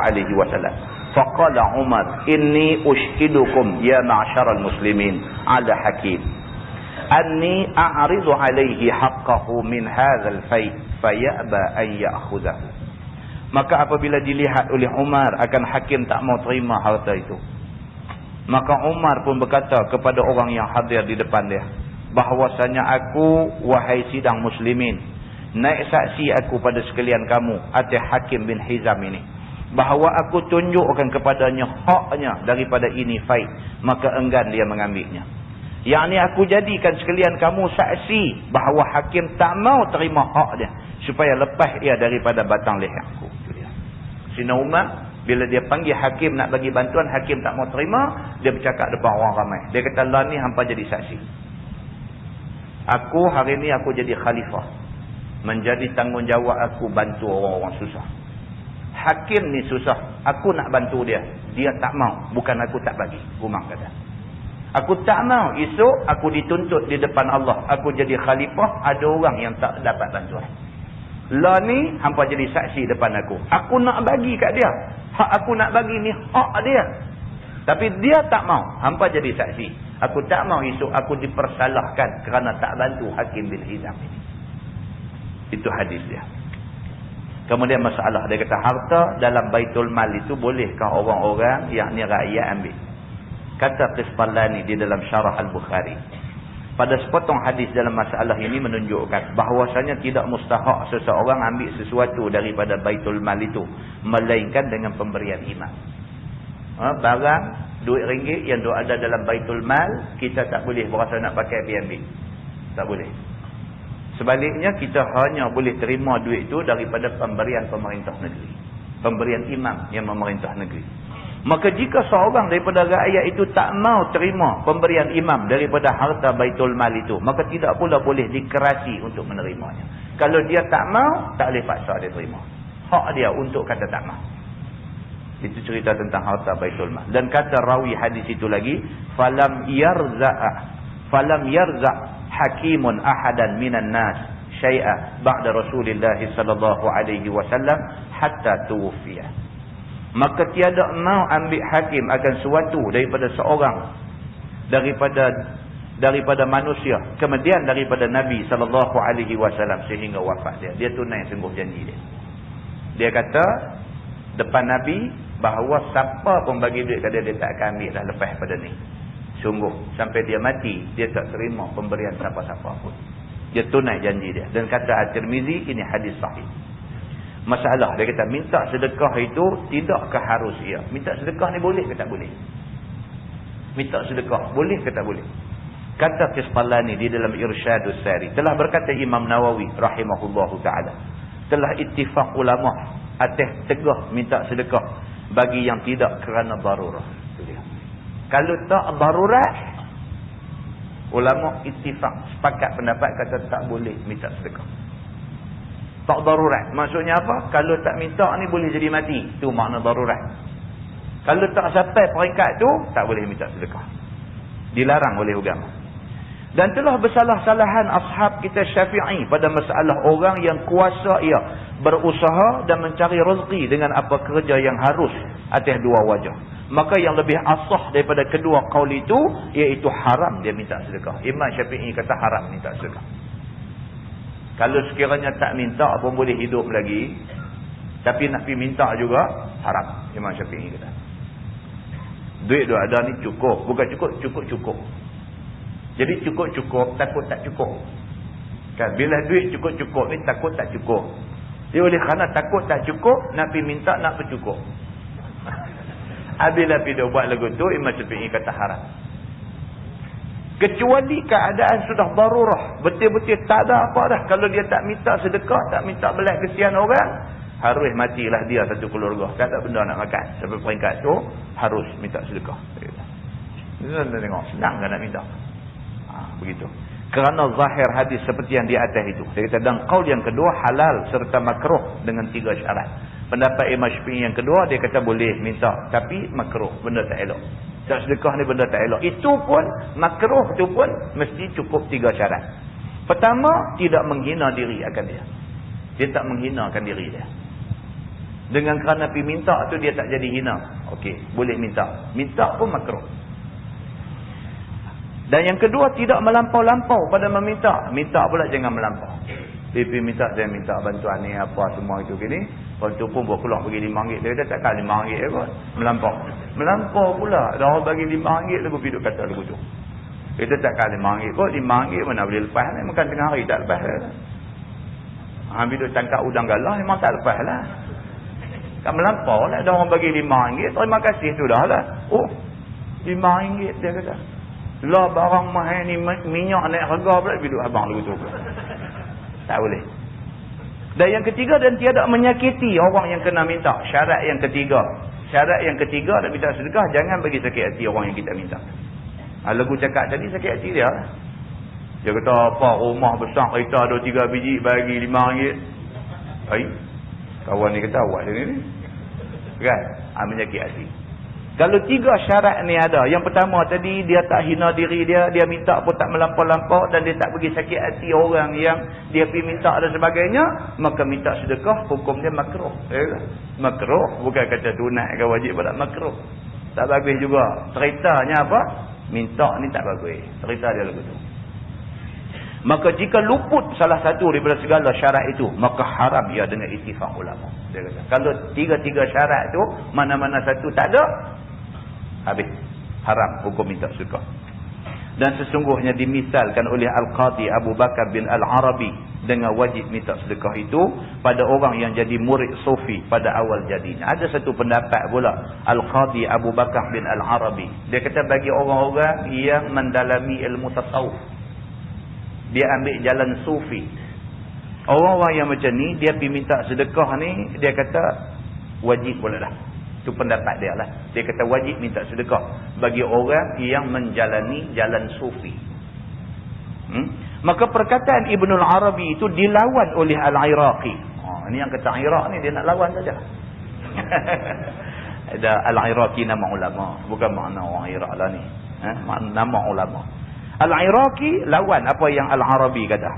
Faqala Umar, inni ushhidukum ya ma'syaral muslimin ala hakim anni a'ridu alaihi haqqahu min hadzal fai fayaba an ya'khudhahu. Maka apabila dilihat oleh Umar akan hakim tak mau terima harta itu, Maka Umar pun berkata kepada orang yang hadir di depan dia, bahwasanya aku, wahai sidang muslimin, naik saksi aku pada sekalian kamu atas Hakim bin Hizam ini, bahawa aku tunjukkan kepadanya haknya daripada ini faid, maka enggan dia mengambilnya. Yang ni aku jadikan sekalian kamu saksi bahawa Hakim tak mau terima hak dia, supaya lepas ia daripada batang leher aku. Sina Umar bila dia panggil Hakim nak bagi bantuan, Hakim tak mau terima, dia bercakap depan orang ramai. Dia kata, lah ni hampa jadi saksi. Aku hari ni aku jadi khalifah. Menjadi tanggungjawab aku bantu orang-orang susah. Hakim ni susah. Aku nak bantu dia. Dia tak mau. Bukan aku tak bagi. Umar kata. Aku tak mau esok aku dituntut di depan Allah. Aku jadi khalifah, ada orang yang tak dapat bantuan. Lah ni hampa jadi saksi depan aku. Aku nak bagi kat dia. Hak aku nak bagi ni hak dia. Tapi dia tak mau. Hampa jadi saksi. Aku tak mau esok aku dipersalahkan kerana tak bantu Hakim bin Hizam ini. Itu hadis dia. Kemudian masalah. Dia kata harta dalam Baitul Mal itu bolehkah orang-orang yang ni rakyat ambil? Kata Qisqalani di dalam Syarah Al-Bukhari. Pada sepotong hadis dalam masalah ini menunjukkan bahawasanya tidak mustahak seseorang ambil sesuatu daripada Baitul Mal itu, melainkan dengan pemberian imam. Barang, duit ringgit yang ada dalam Baitul Mal, kita tak boleh berasa nak pakai pergi ambil. Tak boleh. Sebaliknya, kita hanya boleh terima duit itu daripada pemberian pemerintah negeri. Pemberian imam yang memerintah negeri. Maka jika seorang daripada rakyat itu tak mau terima pemberian imam daripada harta Baitul Mal itu, maka tidak pula boleh dikerasi untuk menerimanya. Kalau dia tak mau, tak boleh paksa dia terima. Hak dia untuk kata tak mau. Itu cerita tentang harta Baitul Mal. Dan kata rawi hadis itu lagi, falam yarza' hakimun ahadan minan nas syai'a ba'da Rasulillah sallallahu alaihi wasallam hatta tuwfiya. Maka tiada mau ambil hakim akan sesuatu daripada seorang daripada manusia, kemudian daripada Nabi sallallahu alaihi wasallam sehingga wafat dia. Dia tunai sungguh janji dia. Dia kata depan Nabi bahawa siapa pun bagi duit kepada dia tak akan ambil dah lepas pada ni. Sungguh sampai dia mati dia tak terima pemberian siapa-siapa pun. Dia tunai janji dia. Dan kata At-Tirmizi ini hadis sahih. Masalah dia kata minta sedekah itu tidakkah harus ia? Minta sedekah ni boleh ke tak boleh? Minta sedekah boleh ke tak boleh? Kata Qisqalani di dalam Irsyadus Sari, telah berkata Imam Nawawi rahimahullahu taala, telah ittifaq ulama atas tegah minta sedekah bagi yang tidak kerana darurah. Itu dia. Kalau tak darurat, ulama ittifaq sepakat pendapat kata tak boleh minta sedekah. Tak darurat. Maksudnya apa? Kalau tak minta ni boleh jadi mati. Itu makna darurat. Kalau tak sampai peringkat tu, tak boleh minta sedekah. Dilarang oleh agama. Dan telah bersalah-salahan ashab kita Syafi'i pada masalah orang yang kuasa ia berusaha dan mencari rezeki dengan apa kerja yang harus atas dua wajah. Maka yang lebih asah daripada kedua kaul itu, iaitu haram dia minta sedekah. Imam Syafi'i kata haram minta sedekah. Kalau sekiranya tak minta pun boleh hidup lagi, tapi nak pergi minta juga haram. Imam Syafi'i kata. Duit dia ada ni cukup. Bukan cukup. Jadi cukup, takut tak cukup. Kan? Bila duit cukup ni takut tak cukup. Dia oleh kerana takut tak cukup, nak pergi minta nak bercukup. Habislah pergi dia buat lagu tu, Imam Syafi'i kata haram. Kecuali keadaan sudah darurah. Betul-betul tak ada apa dah. Kalau dia tak minta sedekah, tak minta belas kesian orang, harus matilah dia satu keluarga. Tak ada benda nak makan. Sampai peringkat tu, harus minta sedekah. Kita tengok, senang kan nak minta. Begitu. Kerana zahir hadis seperti yang di atas itu. Dia kata, dan qaul yang kedua, halal serta makruh dengan 3 syarat. Pendapat Imam Syafi'i yang kedua, dia kata boleh minta. Tapi makruh, benda tak elok. Tak sedekah ni benda tak elok. Itu pun, makruh tu pun mesti cukup 3 syarat. Pertama, tidak menghina diri akan dia. Dia tak menghinakan diri dia. Dengan kerana pergi minta tu dia tak jadi hina. Okey, boleh minta. Minta pun makruh. Dan yang kedua, tidak melampau-lampau pada meminta. Minta pula jangan melampau. Pergi minta, saya minta bantuan ni apa semua itu gini. Lepas tu pun berkeluar pergi RM5. Dia kata takkan RM5 kot. Melampau. Melampau pula. Dah orang bagi RM5 lagu pergi duk kata lagu tu. Kita takkan RM5 kot. RM5 mana boleh lepas ni. Makan tengah hari tak lepas lah. Habis duk tangkap udang galah memang tak lepas lah. Kan melampau lah. Dah orang bagi RM5. Terima kasih tu dah lah. Oh, RM5 dia kata. Lah barang mahal ni minyak naik harga pula. Pergi duk abang lagu tu pula. Tak boleh. Dan yang ketiga, dan tiada menyakiti orang yang kena minta. Syarat yang ketiga. Syarat yang ketiga nak minta sedekah, jangan bagi sakit hati orang yang kita minta. Lagu cakap tadi sakit hati dia. Dia kata apa, rumah besar kereta ada 3 biji bagi RM5. Hai. Kawan ni kata awak dia ni. Kan? Menyakit hati. Kalau 3 syarat ni ada. Yang pertama tadi, dia tak hina diri dia. Dia minta pun tak melampau-lampau. Dan dia tak bagi sakit hati orang yang dia pergi minta dan sebagainya. Maka minta sedekah, hukum dia makruh. Makruh. Bukan kata tunai ke wajib pada makruh. Tak bagus juga. Ceritanya apa? Minta ni tak bagus. Cerita dia lagu tu. Maka jika luput salah satu daripada segala syarat itu, maka haram ia dengan ittifaq ulama. Dia kata, kalau 3 syarat tu mana-mana satu tak ada, habis. Haram hukum minta sedekah. Dan sesungguhnya dimisalkan oleh Al-Qadhi Abu Bakar bin Al-Arabi dengan wajib minta sedekah itu pada orang yang jadi murid sufi pada awal jadinya. Ada satu pendapat pula Al-Qadhi Abu Bakar bin Al-Arabi. Dia kata bagi orang-orang yang mendalami ilmu tasawuf, dia ambil jalan sufi. Orang-orang yang macam ni, dia pergi minta sedekah ni, dia kata wajib boleh lah. Itu pendapat dia lah. Dia kata wajib minta sedekah bagi orang yang menjalani jalan sufi. Maka perkataan Ibnul Arabi itu dilawan oleh Al-Iraqi. Ini yang kata Iraq ni, dia nak lawan saja. Ada Al-Iraqi nama ulama. Bukan makna orang Iraq lah ni. Nama ulama. Al-Iraqi lawan apa yang Al-Arabi kata.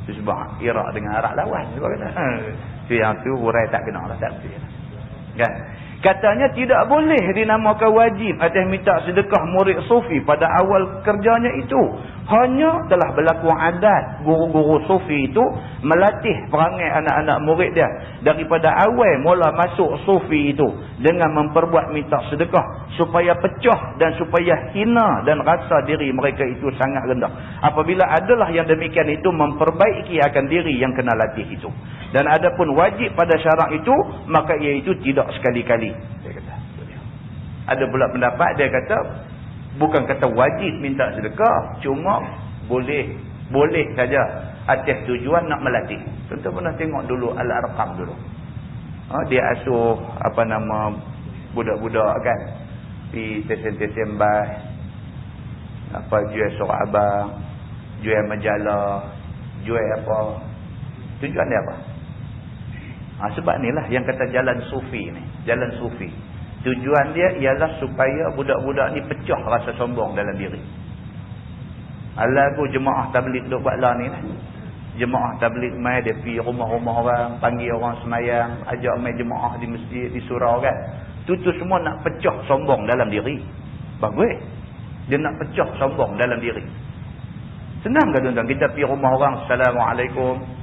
Itu sebab Iraq dengan Arab lawan. Itu yang tu hurai tak kena lah. Tak betul. Kan? Katanya tidak boleh dinamakan wajib atas minta sedekah murid sufi pada awal kerjanya itu. Hanya telah berlaku adat guru-guru sufi itu melatih perangai anak-anak murid dia daripada awal mula masuk sufi itu dengan memperbuat minta sedekah supaya pecah dan supaya hina dan rasa diri mereka itu sangat rendah. Apabila adalah yang demikian itu memperbaiki akan diri yang kena latih itu. Dan adapun wajib pada syarak itu, maka iaitu tidak sekali-kali. Dia kata. Ada pula pendapat dia kata bukan kata wajib minta sedekah, cuma boleh saja atas tujuan nak melatih. Contoh pernah tengok dulu Al-Arqam dulu. Dia asuh budak-budak kan di stesen-stesen bas, jual surat abang, jual majalah, jual apa. Tujuan dia apa? Sebab inilah yang kata jalan sufi ni. Jalan sufi. Tujuan dia ialah supaya budak-budak ni pecah rasa sombong dalam diri. Alagu jemaah tabligh duk buat lah ni lah. Jemaah tabligh mai dia pergi rumah-rumah orang, panggil orang semayang, ajak mai jemaah di masjid, di surau kan. Tu semua nak pecah sombong dalam diri. Bagus. Dia nak pecah sombong dalam diri. Senang ke tuan-tuan? Kita pergi rumah orang, Assalamualaikum.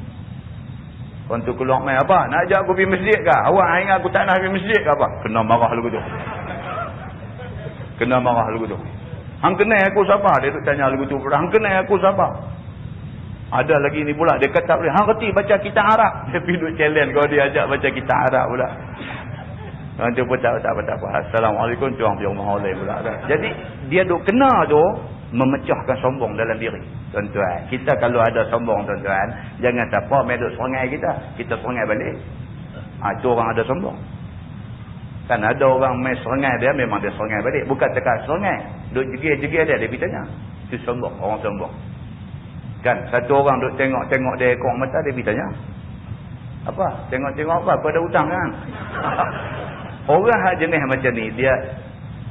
Untuk keluar main apa? Nak ajak aku pergi masjid ke? Awak ingat aku tak nak pergi masjid ke apa? Kena marah lagu tu. Kena marah lagu tu. Hang kenal aku siapa? Dia tu tanya lagu tu. Hang kenal aku siapa? Ada lagi ni pula. Dia kata boleh. Hang reti baca kitab Arab. Dia pergi duk challenge kalau dia ajak baca kitab Arab pula. Nanti pun tak apa. Assalamualaikum. Tuang pergi rumah oleh pula. Jadi dia duk kena tu memecahkan sombong dalam diri. Tuan-tuan, kita kalau ada sombong tuan-tuan, jangan siapa medok serangai kita serangai balik. Itu orang ada sombong. Kan ada orang main serangai dia, memang dia serangai balik. Bukan tekan serangai, duk jegil-jegil dia pergi tanya. Itu sombong, orang sombong. Kan satu orang duk tengok-tengok dia ekor mata, dia pergi tanya. Apa? Tengok-tengok apa? Apa ada hutang kan? Orang jenis macam ni, dia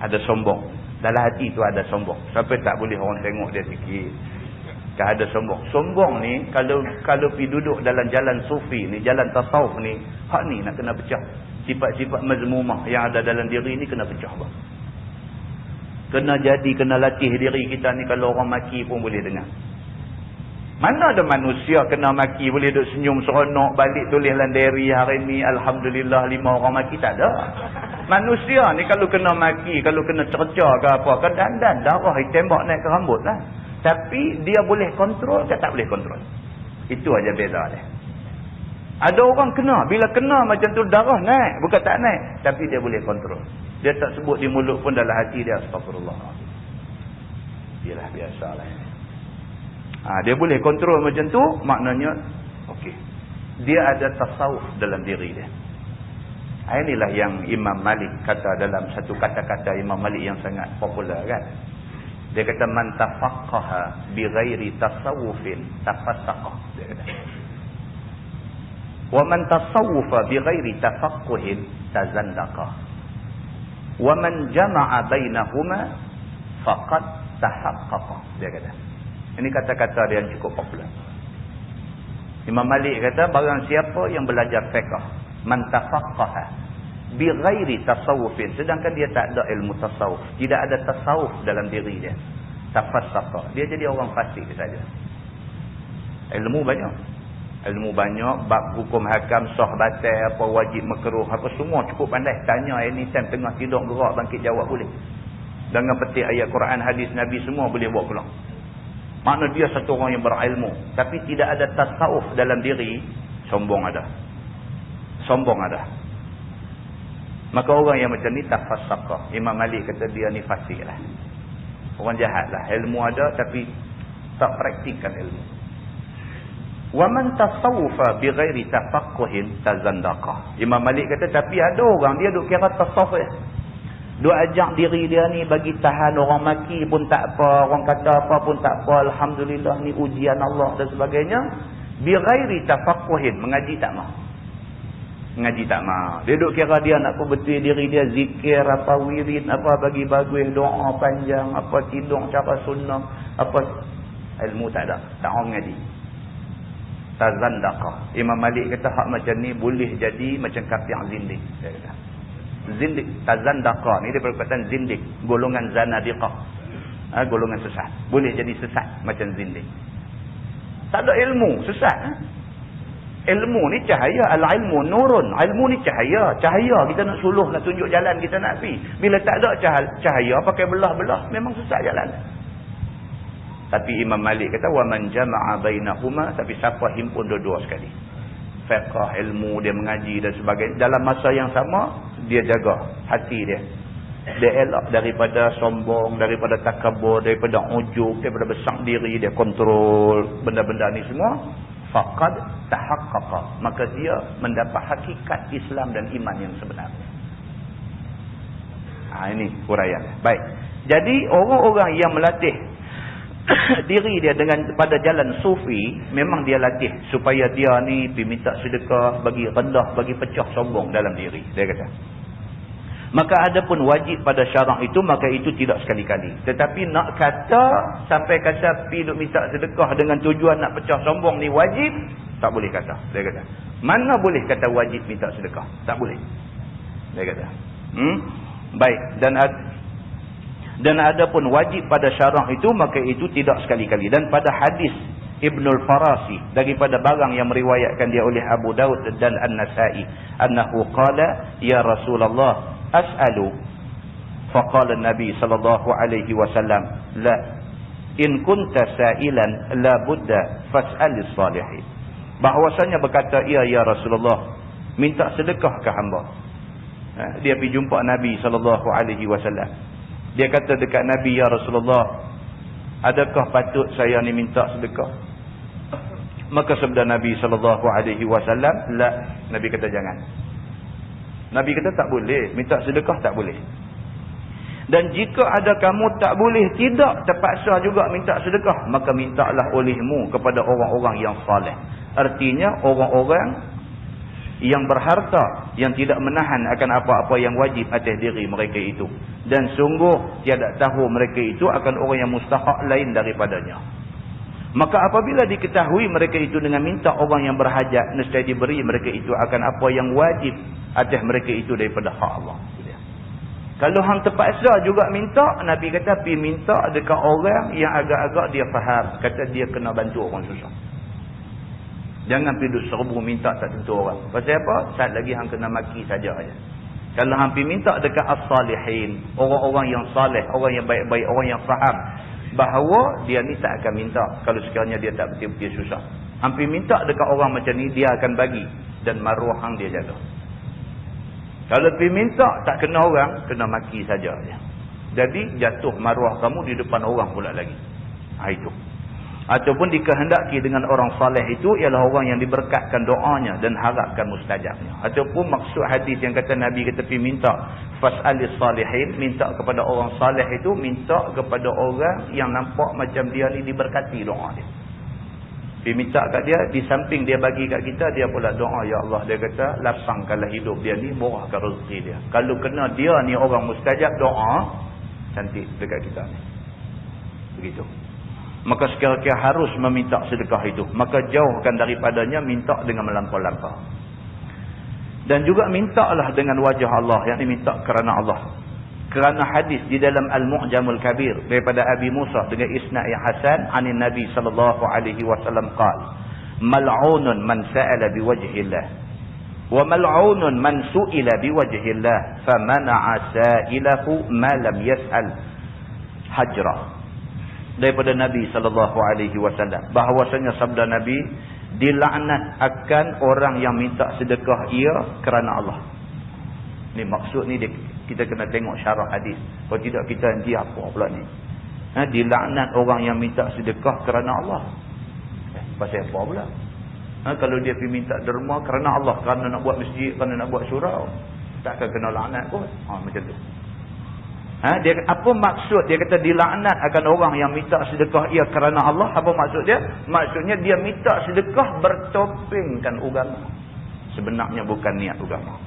ada sombong. Dalam hati tu ada sombong. Sampai tak boleh orang tengok dia sikit. Tak ada sombong. Sombong ni kalau pergi duduk dalam jalan sufi ni, jalan tasawuf ni, hak ni nak kena pecah. Sifat-sifat mazmumah yang ada dalam diri ni kena pecah bang. Kena latih diri kita ni, kalau orang maki pun boleh dengar. Mana ada manusia kena maki boleh duduk senyum seronok balik tulis dalam diary hari ni alhamdulillah 5 orang maki, tak ada. Manusia ni kalau kena maki, kalau kena cerca ke apa, ke dandan darah tembak naik ke rambut lah. Tapi dia boleh kontrol ke tak boleh kontrol? Itu aja beza dia. Ada orang kena, bila kena macam tu darah naik, bukan tak naik, tapi dia boleh kontrol. Dia tak sebut di mulut pun, dalam hati dia astagfirullah. Yalah, biasalah. Dia boleh kontrol macam tu, maknanya okey. Dia ada tasawuf dalam diri dia. Inilah yang Imam Malik kata dalam satu kata-kata Imam Malik yang sangat popular kan. Dia kata man tafaqqaha bi ghairi tasawufin tafassaqa. Dia kata. Wa man tasawwafa bi ghairi tafaqquhin tazandaqa. Wa man jama'a bainahuma faqad tahaqqaqa. Dia kata. Ini kata-kata dia yang cukup popular. Imam Malik kata barang siapa yang belajar fiqh, man tafaqqaha bi ghairi tasawufin, sedangkan dia tak ada ilmu tasawuf, tidak ada tasawuf dalam diri dia, tafassaqa, dia jadi orang fasik saja. Ilmu banyak, bab hukum hakam, sah batal, apa wajib makruh, apa semua cukup pandai. Tanya anytime tengah tidur gerak bangkit jawab boleh. Dengan petik ayat Quran, hadis Nabi semua boleh buat pulang. Makna dia satu orang yang berilmu, tapi tidak ada tasawuf dalam diri, sombong ada. Maka orang yang macam ni tafassaqa. Imam Malik kata dia ni fasik lah. Orang jahat lah. Ilmu ada tapi tak praktikkan ilmu. Wa man tasawwafa bi ghairi tafaqquhin tazandaqa. Imam Malik kata tapi ada orang dia duk kira tasawuf dia. Duk ajak diri dia ni bagi tahan orang maki pun tak apa, orang kata apa pun tak apa, alhamdulillah ni ujian Allah dan sebagainya. Bi ghairi tafaqquhin, mengaji tak mau. Dia duk kira dia nak perbetul diri dia zikir apa wirid apa bagi bagus doa panjang apa tidur cara sunnah apa, ilmu tak ada, tak mau mengaji. Tazandaqa. Imam Malik kata hak macam ni boleh jadi macam kafir zindik. Dia kata zindik, tazandaqa ni dia perkataan zindik, golongan zanadiqah, golongan sesat, boleh jadi sesat macam zindik. Tak ada ilmu, sesat. Ilmu ni cahaya, al-ilmu nurun. Ilmu ni cahaya kita nak suluh, nak tunjuk jalan kita nak pergi. Bila tak ada cahaya pakai belah-belah, memang sesat jalan. Tapi Imam Malik kata wa man jama'a bainahuma, tapi siapa himpun dua-dua sekali, fiqh, ilmu, dia mengaji dan sebagainya, dalam masa yang sama dia jaga hati dia, dia elak daripada sombong, daripada takabur, daripada ujub, daripada besar diri, dia kontrol benda-benda ni semua, faqad tahaqqaqa, maka dia mendapat hakikat Islam dan iman yang sebenarnya. Ini huraian. Baik. Jadi orang-orang yang melatih diri dia dengan pada jalan sufi, memang dia latih supaya dia ni pergi minta sedekah, bagi rendah, bagi pecah sombong dalam diri, dia kata. Maka ada pun wajib pada syarak itu, maka itu tidak sekali-kali. Tetapi nak kata sampai kata pergi duk minta sedekah dengan tujuan nak pecah sombong ni wajib, tak boleh kata, dia kata. Mana boleh kata wajib minta sedekah? Tak boleh, dia kata. Baik. Dan ada pun wajib pada syarak itu, maka itu tidak sekali-kali. Dan pada hadis Ibnul Farasi daripada barang yang meriwayatkan dia oleh Abu Daud dan An-Nasai, annahu qala ya Rasulullah as'alu, faqala Nabi sallallahu alaihi wasallam la in kunta sa'ilan la budda fas'alis salihin. Bahwasanya berkata ya Rasulullah, minta sedekah ke hamba. Dia pergi jumpa Nabi sallallahu alaihi wasallam. Dia kata dekat Nabi, ya Rasulullah, adakah patut saya ni minta sedekah? Maka sabda Nabi SAW, la. Nabi kata jangan. Nabi kata tak boleh, minta sedekah tak boleh. Dan jika ada kamu tak boleh, tidak terpaksa juga minta sedekah, maka mintalah olehmu kepada orang-orang yang saleh. Artinya orang-orang yang berharta, yang tidak menahan akan apa-apa yang wajib atas diri mereka itu. Dan sungguh tiada tahu mereka itu akan orang yang mustahak lain daripadanya. Maka apabila diketahui mereka itu dengan minta orang yang berhajat, nescaya diberi mereka itu akan apa yang wajib atas mereka itu daripada hak Allah. Kalau hang terpaksa juga minta, Nabi kata pergi minta dekat orang yang agak-agak dia faham, kata dia kena bantu orang susah. Jangan pergi duduk serbu minta tak tentu orang. Pasal apa? Saat lagi hang kena maki saja aja. Kalau hang pergi minta dekat as-salihin, orang-orang yang saleh, orang yang baik-baik, orang yang faham bahawa dia ni tak akan minta kalau sekiranya dia tak betul-betul susah. Hang pergi minta dekat orang macam ni, dia akan bagi dan maruah hang dia jaga. Kalau pergi minta tak kena orang, kena maki saja dia. Jadi jatuh maruah kamu di depan orang pula lagi. Itu. Ataupun dikehendaki dengan orang saleh itu ialah orang yang diberkatkan doanya dan harapkan mustajabnya. Ataupun maksud hadis yang kata Nabi kata pergi minta fas'alis salihin, minta kepada orang saleh itu, minta kepada orang yang nampak macam dia ni diberkati doa dia. Pergi minta kat dia, di samping dia bagi kat kita, dia pula doa, ya Allah, dia kata lapangkanlah hidup dia ni, murahkan rezeki dia. Kalau kena dia ni orang mustajab doa, cantik dekat kita ni. Begitu. Maka sekiranya harus meminta sedekah itu, maka jauhkan daripadanya minta dengan melampau-lampau. Dan juga mintalah dengan wajah Allah, yang diminta kerana Allah. Kerana hadis di dalam Al-Mu'jamul Kabir daripada Abi Musa dengan isnad yang hasan anin Nabi sallallahu alaihi wasallam qala mal'unun man sa'ala biwajhillah wa mal'unun man su'ila biwajhillah famana'a sa'ilahu ma lam yas'al hajra. Daripada Nabi sallallahu alaihi wasallam bahawasanya sabda Nabi, dilaknat akan orang yang minta sedekah ia kerana Allah. Ni maksud ni kita kena tengok syarah hadis. Kalau tidak kita nanti apa pula ni? Dilaknat orang yang minta sedekah kerana Allah. Pasal apa pula? Kalau dia pergi minta derma kerana Allah, kerana nak buat masjid, kerana nak buat surau, takkan kena laknat kot. Macam tu. Dia apa maksud dia kata dilaknat akan orang yang minta sedekah ia kerana Allah? Apa maksud dia? Maksudnya dia minta sedekah bertopengkan agama. Sebenarnya bukan niat agama.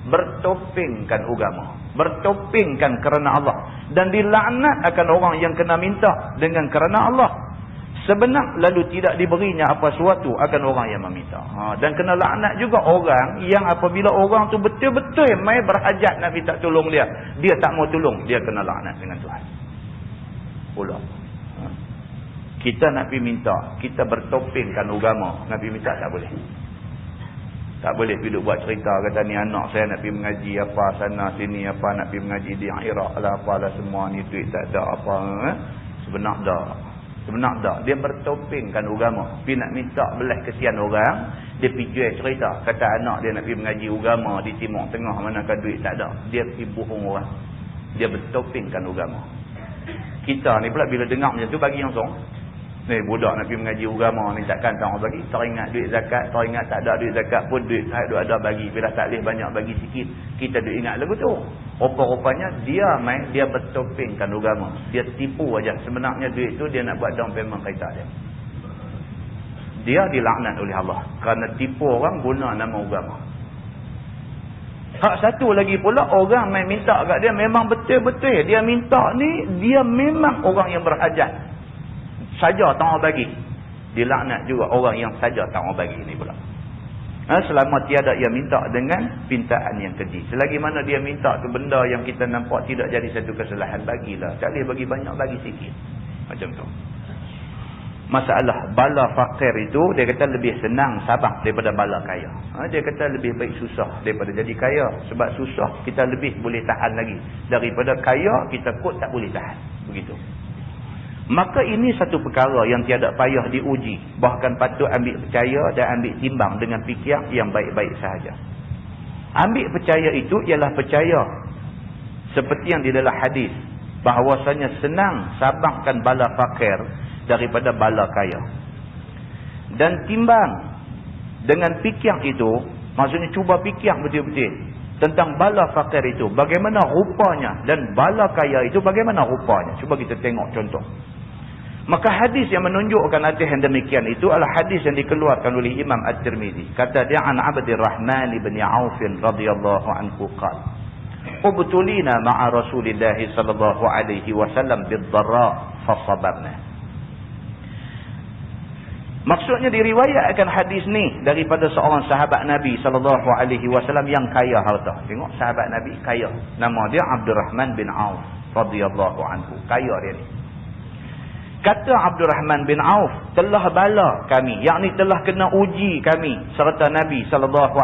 Bertopengkan agama, bertopengkan kerana Allah. Dan dilaknat akan orang yang kena minta dengan kerana Allah, sebenar lalu tidak diberinya apa suatu akan orang yang meminta. Dan kena laknat juga orang yang apabila orang tu betul-betul mai berhajat nak minta tolong dia, dia tak mau tolong, dia kena laknat dengan Tuhan pula. Kita nak pergi minta, kita bertopengkan agama, nak pergi minta tak boleh. Tak boleh pergi buat cerita kata ni anak saya nak pergi mengaji apa sana sini apa, nak pergi mengaji di Iraq lah apalah semua ni, duit tak ada apa. Sebenar dah dia bertopengkan agama. Pergi nak minta belah kesian orang, dia pergi jual cerita kata anak dia nak pergi mengaji agama di Timur Tengah, manakah duit tak ada, dia pergi bohong orang. Dia bertopengkan agama. Kita ni pula bila dengar macam tu bagi yang song. Ni budak nak pergi mengaji agama ni takkan tak orang bagi. Teringat duit zakat, teringat tak ada duit zakat pun duit ada bagi. Bila tak boleh banyak bagi sikit, kita duk ingat lagu tu. Rupa-rupanya dia main, dia bertopengkan agama. Dia tipu aja. Sebenarnya duit tu dia nak buat down payment kereta dia. Dia dilaknat oleh Allah kerana tipu orang guna nama agama. Hak satu lagi pula, orang main minta kat dia memang betul-betul dia minta ni, dia memang orang yang berhajat saja tak mau bagi. Dilaknat juga orang yang saja tak mau bagi ni pula. Selama tiada ia minta dengan pintaan yang keji. Selagi mana dia minta tu benda yang kita nampak tidak jadi satu kesalahan, bagilah. Tak boleh bagi banyak, bagi sikit. Macam tu. Masalah bala fakir itu, dia kata lebih senang sabar daripada bala kaya. Dia kata lebih baik susah daripada jadi kaya. Sebab susah kita lebih boleh tahan lagi. Daripada kaya kita kot tak boleh tahan. Begitu. Maka ini satu perkara yang tiada payah diuji. Bahkan patut ambil percaya dan ambil timbang dengan fikir yang baik-baik sahaja. Ambil percaya itu ialah percaya seperti yang di dalam hadis, bahawasanya senang sabarkan bala fakir daripada bala kaya. Dan timbang dengan fikir itu, maksudnya cuba fikir betul-betul tentang bala fakir itu, bagaimana rupanya, dan bala kaya itu bagaimana rupanya. Cuba kita tengok contoh. Maka hadis yang menunjukkan atas yang demikian itu adalah hadis yang dikeluarkan oleh Imam At-Tirmizi. Kata dia, an Abdurrahman bin Auf radhiyallahu anhu qala, ubtulina ma'a Rasulillah sallallahu alaihi wasallam bid-dharra fasabarna. Maksudnya diriwayatkan hadis ni daripada seorang sahabat Nabi sallallahu alaihi wasallam yang kaya harta. Tengok sahabat Nabi kaya. Nama dia Abdurrahman bin Auf radhiyallahu anhu. Kaya dia ni. Kata Abdul Rahman bin Auf, telah bala kami, yakni telah kena uji kami serta Nabi SAW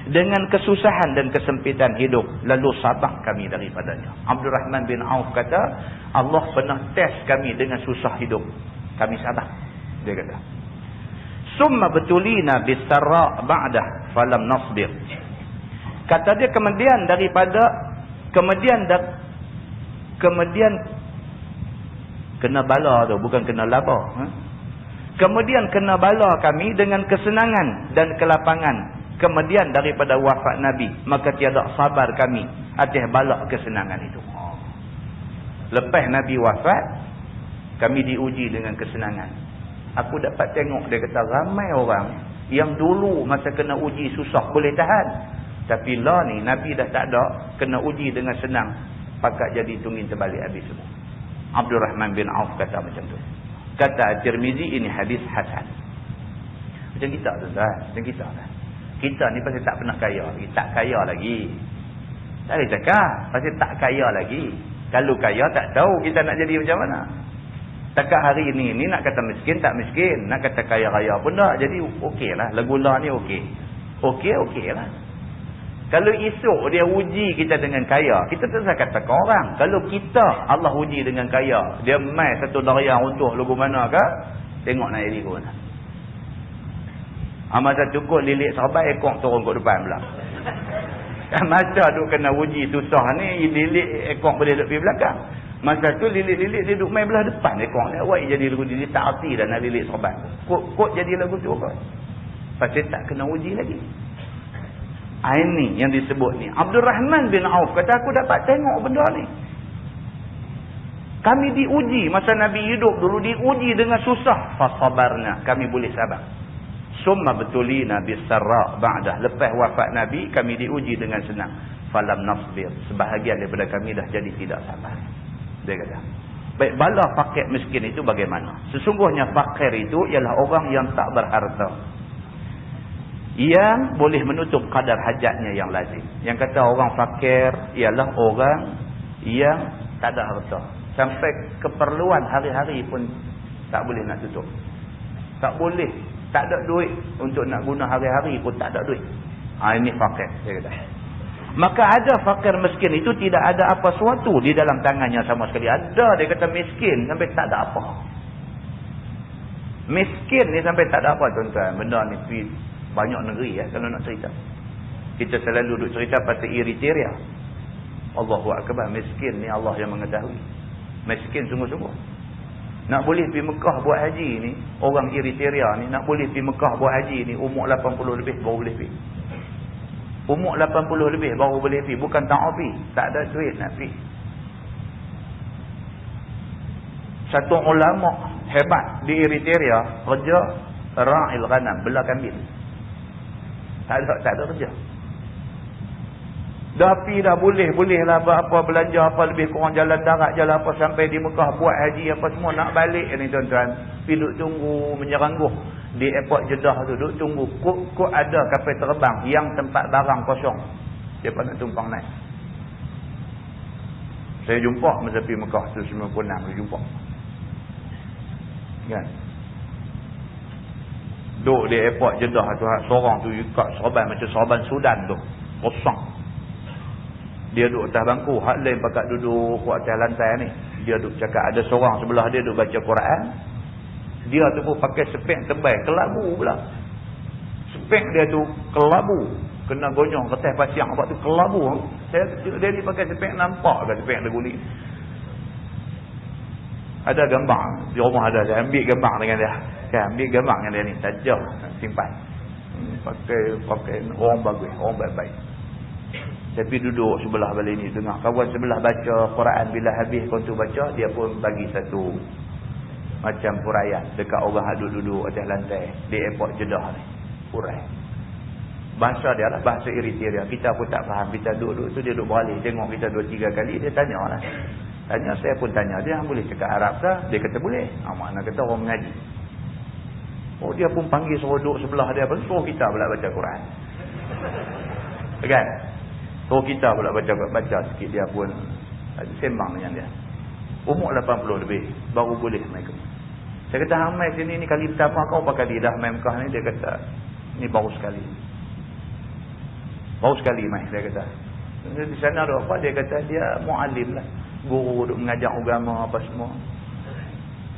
dengan kesusahan dan kesempitan hidup, lalu sabar kami daripadanya. Abdul Rahman bin Auf kata, Allah pernah test kami dengan susah hidup, kami sabar. Dia kata, summa betulina bisarra ba'dah falam nasbir. Kata dia kemudian kena bala tu, bukan kena laba. Kemudian kena bala kami dengan kesenangan dan kelapangan. Kemudian daripada wafat Nabi, maka tiada sabar kami atas bala kesenangan itu. Lepas Nabi wafat, kami diuji dengan kesenangan. Aku dapat tengok, dia kata, ramai orang yang dulu masa kena uji susah boleh tahan. Tapi lah ni, Nabi dah tak ada, kena uji dengan senang, pakat jadi tungin terbalik habis semua. Abdul Rahman bin Auf kata macam tu. Kata Tirmizi, ini hadis hasan. Macam kita tu dah. Macam kita dah. Kita ni pasal tak pernah kaya lagi. Tak kaya lagi. Tak boleh cakap. Pasal tak kaya lagi. Kalau kaya tak tahu kita nak jadi macam mana. Takat hari ni nak kata miskin tak miskin. Nak kata kaya-kaya pun tak. Jadi okey lah. Legula ni okey. Okey lah. Kalau esok dia uji kita dengan kaya, kita terus kata ke orang. Kalau kita Allah uji dengan kaya, dia mai satu darjah untuk lagu mana ke, tengok nak jadi ke mana. Masa cukup lilik sahabat, ekor turun ke depan pula. Masa duk kena uji susah ni, lilik ekor boleh duduk pergi belakang. Masa tu lilik-lilik dia duduk main belah depan ekor ni. Awak jadi lagu dia tak arti dah nak lilik sahabat. Kok jadi lagu tu kot. Pasal tak kena uji lagi. Ini yang disebut ni. Abdul Rahman bin Auf kata, aku dapat tengok benda ni. Kami diuji masa Nabi hidup dulu, diuji dengan susah. Fasabarna, kami boleh sabar. Summa betulina bisarra ba'dah. Lepas wafat Nabi, kami diuji dengan senang. Falam nasbir. Sebahagian daripada kami dah jadi tidak sabar. Dia kata, baik, bala fakir miskin itu bagaimana? Sesungguhnya fakir itu ialah orang yang tak berharta, yang boleh menutup kadar hajatnya yang lazim. Yang kata orang fakir ialah orang yang tak ada harta, sampai keperluan hari-hari pun tak boleh nak tutup. Tak boleh, tak ada duit untuk nak guna hari-hari pun tak ada duit. Ini fakir, dia kata. Maka ada fakir miskin itu tidak ada apa sesuatu di dalam tangannya sama sekali. Ada, dia kata, miskin sampai tak ada apa. Miskin ni sampai tak ada apa, tuan-tuan. Benda ni banyak negeri kalau nak cerita. Kita selalu duduk cerita pasal Eritrea. Allahu Akbar, miskin ni Allah yang mengetahui. Miskin sungguh-sungguh. Nak boleh pergi Mekah buat haji ni, orang Eritrea ni nak boleh pergi Mekah buat haji ni, umur 80 lebih baru boleh pergi. Umur 80 lebih baru boleh pergi. Bukan tak pergi, tak ada duit nak pergi. Satu ulama hebat di Eritrea kerja ra'il ghanam, belah kambing. Tak ada kerja. Dah pergi dah, boleh lah apa belanja apa lebih kurang jalan darat jalan apa sampai di Mekah buat haji apa semua, nak balik ni tuan-tuan. Pergi duduk tunggu menyerangguh di airport Jeddah tu, duduk tunggu kok ada kapal terbang yang tempat barang kosong. Siapa nak tumpang naik. Saya jumpa masa pergi Mekah tu 96 saya jumpa. Kan? Duduk di airport Jeddah tu, seorang tu ikat serban macam serban Sudan tu, kosong. Dia duduk atas bangku, hak lain pakat duduk atas lantai ni. Dia duduk cakap, ada seorang sebelah dia duduk baca Quran. Dia tu pun pakai sepek tebal, kelabu pula. Sepek dia tu kelabu, kena gonyong kertas pasiang apa tu kelabu. Dia ni pakai sepek, nampak ke sepek lagu ni? Ada gambar di rumah, ada saya ambil gambar dengan dia. Kan, ambil gambar dengan dia ni, tajam, simpan. Pakai orang bagus, orang baik-baik. Tapi duduk sebelah balik ni, dengar kawan sebelah baca Quran, bila habis kau tu baca, dia pun bagi satu macam huraian dekat orang duduk atas lantai di airport Jeddah ni. Huraian. Bahasa dia lah bahasa Eritrea. Kita pun tak faham. Kita duduk tu, dia duduk balik tengok kita 2-3 kali, dia tanya lah. Tanya, saya pun tanya dia, boleh cakap Arab ke? Dia kata boleh. Makna kata orang mengaji. Oh, dia pun panggil suruh duduk sebelah dia, suruh kita pula baca Quran. Kan? Suruh kita pula baca sikit, dia pun sembang dengan dia. Umur 80 lebih. Baru boleh main ke. Saya kata, hang main sini ni kali pertama kau berapa kali dah main Mekah ni? Dia kata, ni baru sekali. Baru sekali main, dia kata. Di sana ada apa? Dia kata, dia mu'alim lah. Guru duk mengajar agama apa semua.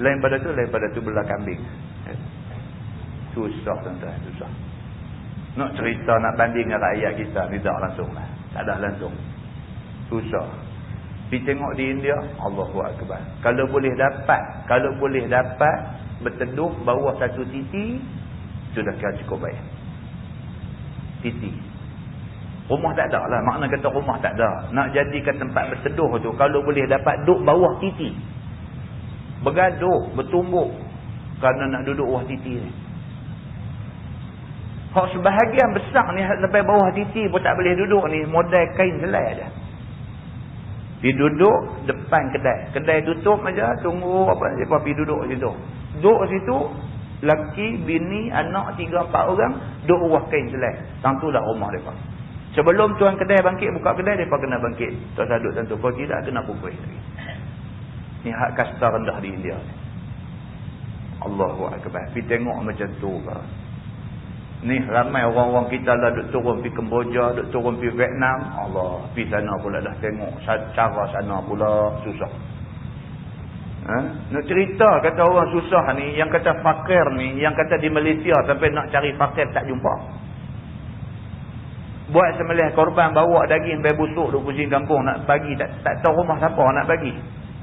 Lain pada tu belah kambing. Susah tuan-tuan, susah. Nak cerita, nak banding dengan rakyat kita, tidak langsung lah. Tak ada langsung. Susah. Pergi tengok di India, Allahu Akbar. Kalau boleh dapat berteduh bawah satu titi, sudah kira cukup baik. Titi. Rumah tak ada lah. Makna kata rumah tak ada. Nak jadikan tempat berteduh tu, kalau boleh dapat duduk bawah titi. Bergaduh, bertumbuk. Kerana nak duduk bawah titi ni. Hak sebahagian besar ni sampai bawah titi pun tak boleh duduk ni. Modal kain selai aja. Dia duduk depan kedai. Kedai tutup aja, tunggu apa dia pergi duduk situ. Duduk situ, laki, bini, anak 3-4 orang duduk bawah kain selai. Tang tu dah rumah depa. Sebelum tuan kedai bangkit buka kedai, depa kena bangkit. Tak sadut tentu. Kalau tidak kena pukul lagi. Ni hak kasta rendah di India. Allahu Akbar. Pergi tengok macam tu kan. Ni ramai orang-orang kita lah duk turun pergi Kemboja, duk turun pergi Vietnam. Allah, pergi sana pula dah tengok cara sana pula susah. Nak cerita kata orang susah ni, yang kata fakir ni, yang kata di Malaysia sampai nak cari fakir tak jumpa. Buat sembelih korban, bawa daging sampai busuk duk pusing kampung nak bagi, tak tahu rumah siapa nak bagi.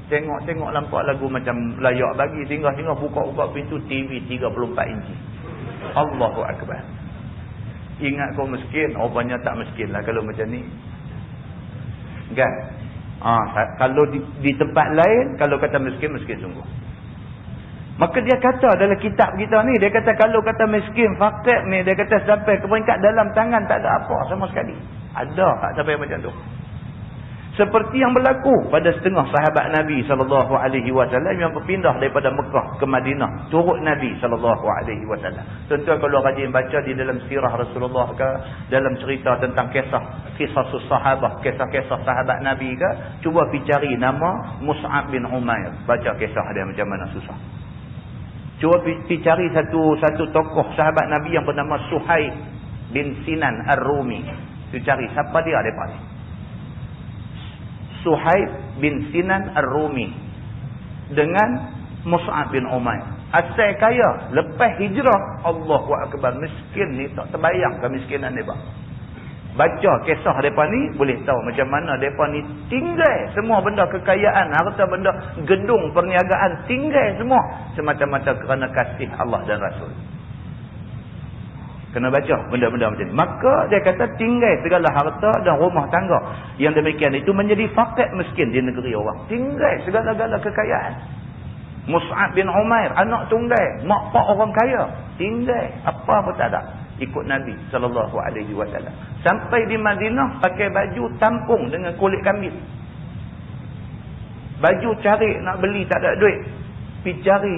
Tengok nampak lagu macam layak bagi, tinggal buka pintu TV 34 inci. Allahu Akbar. Ingat kau miskin, rupanya tak miskin lah kalau macam ni. Kan? Kalau di tempat lain, kalau kata miskin sungguh. Maka dia kata dalam kitab kita ni, dia kata kalau kata miskin, fakir ni, dia kata sampai ke peringkat dalam tangan tak ada apa sama sekali. Ada tak sampai macam tu. Seperti yang berlaku pada setengah sahabat Nabi SAW yang berpindah daripada Mekah ke Madinah. Turut Nabi SAW. Tentu kalau rajin baca di dalam sirah Rasulullah ke, dalam cerita tentang kisah sahabat, kisah-kisah sahabat Nabi ke, cuba pergi cari nama Mus'ab bin Umair. Baca kisah dia macam mana susah. Cuba pergi cari satu tokoh sahabat Nabi yang bernama Suhaib bin Sinan Ar-Rumi. Tu cari siapa dia depa ni. Suhaib bin Sinan Ar-Rumi dengan Mus'ab bin Umair. Asal kaya, lepas hijrah, Allahu Akbar, miskin ni tak terbayang kemiskinan mereka. Baca kisah mereka ni, boleh tahu macam mana mereka ni tinggal semua benda kekayaan, harta benda, gedung perniagaan, tinggal semua semata-mata kerana kasih Allah dan Rasul. Kena baca benda-benda macam ni. Maka dia kata tinggal segala harta dan rumah tangga yang demikian itu menjadi fakir miskin di negeri orang. Tinggal segala-gala kekayaan. Mus'ab bin Umair, anak tunggal, mak pak orang kaya. Tinggal, apa pun tak ada. Ikut Nabi SAW. Sampai di Madinah pakai baju tampung dengan kulit kambing. Baju cari nak beli tak ada duit. Pergi cari.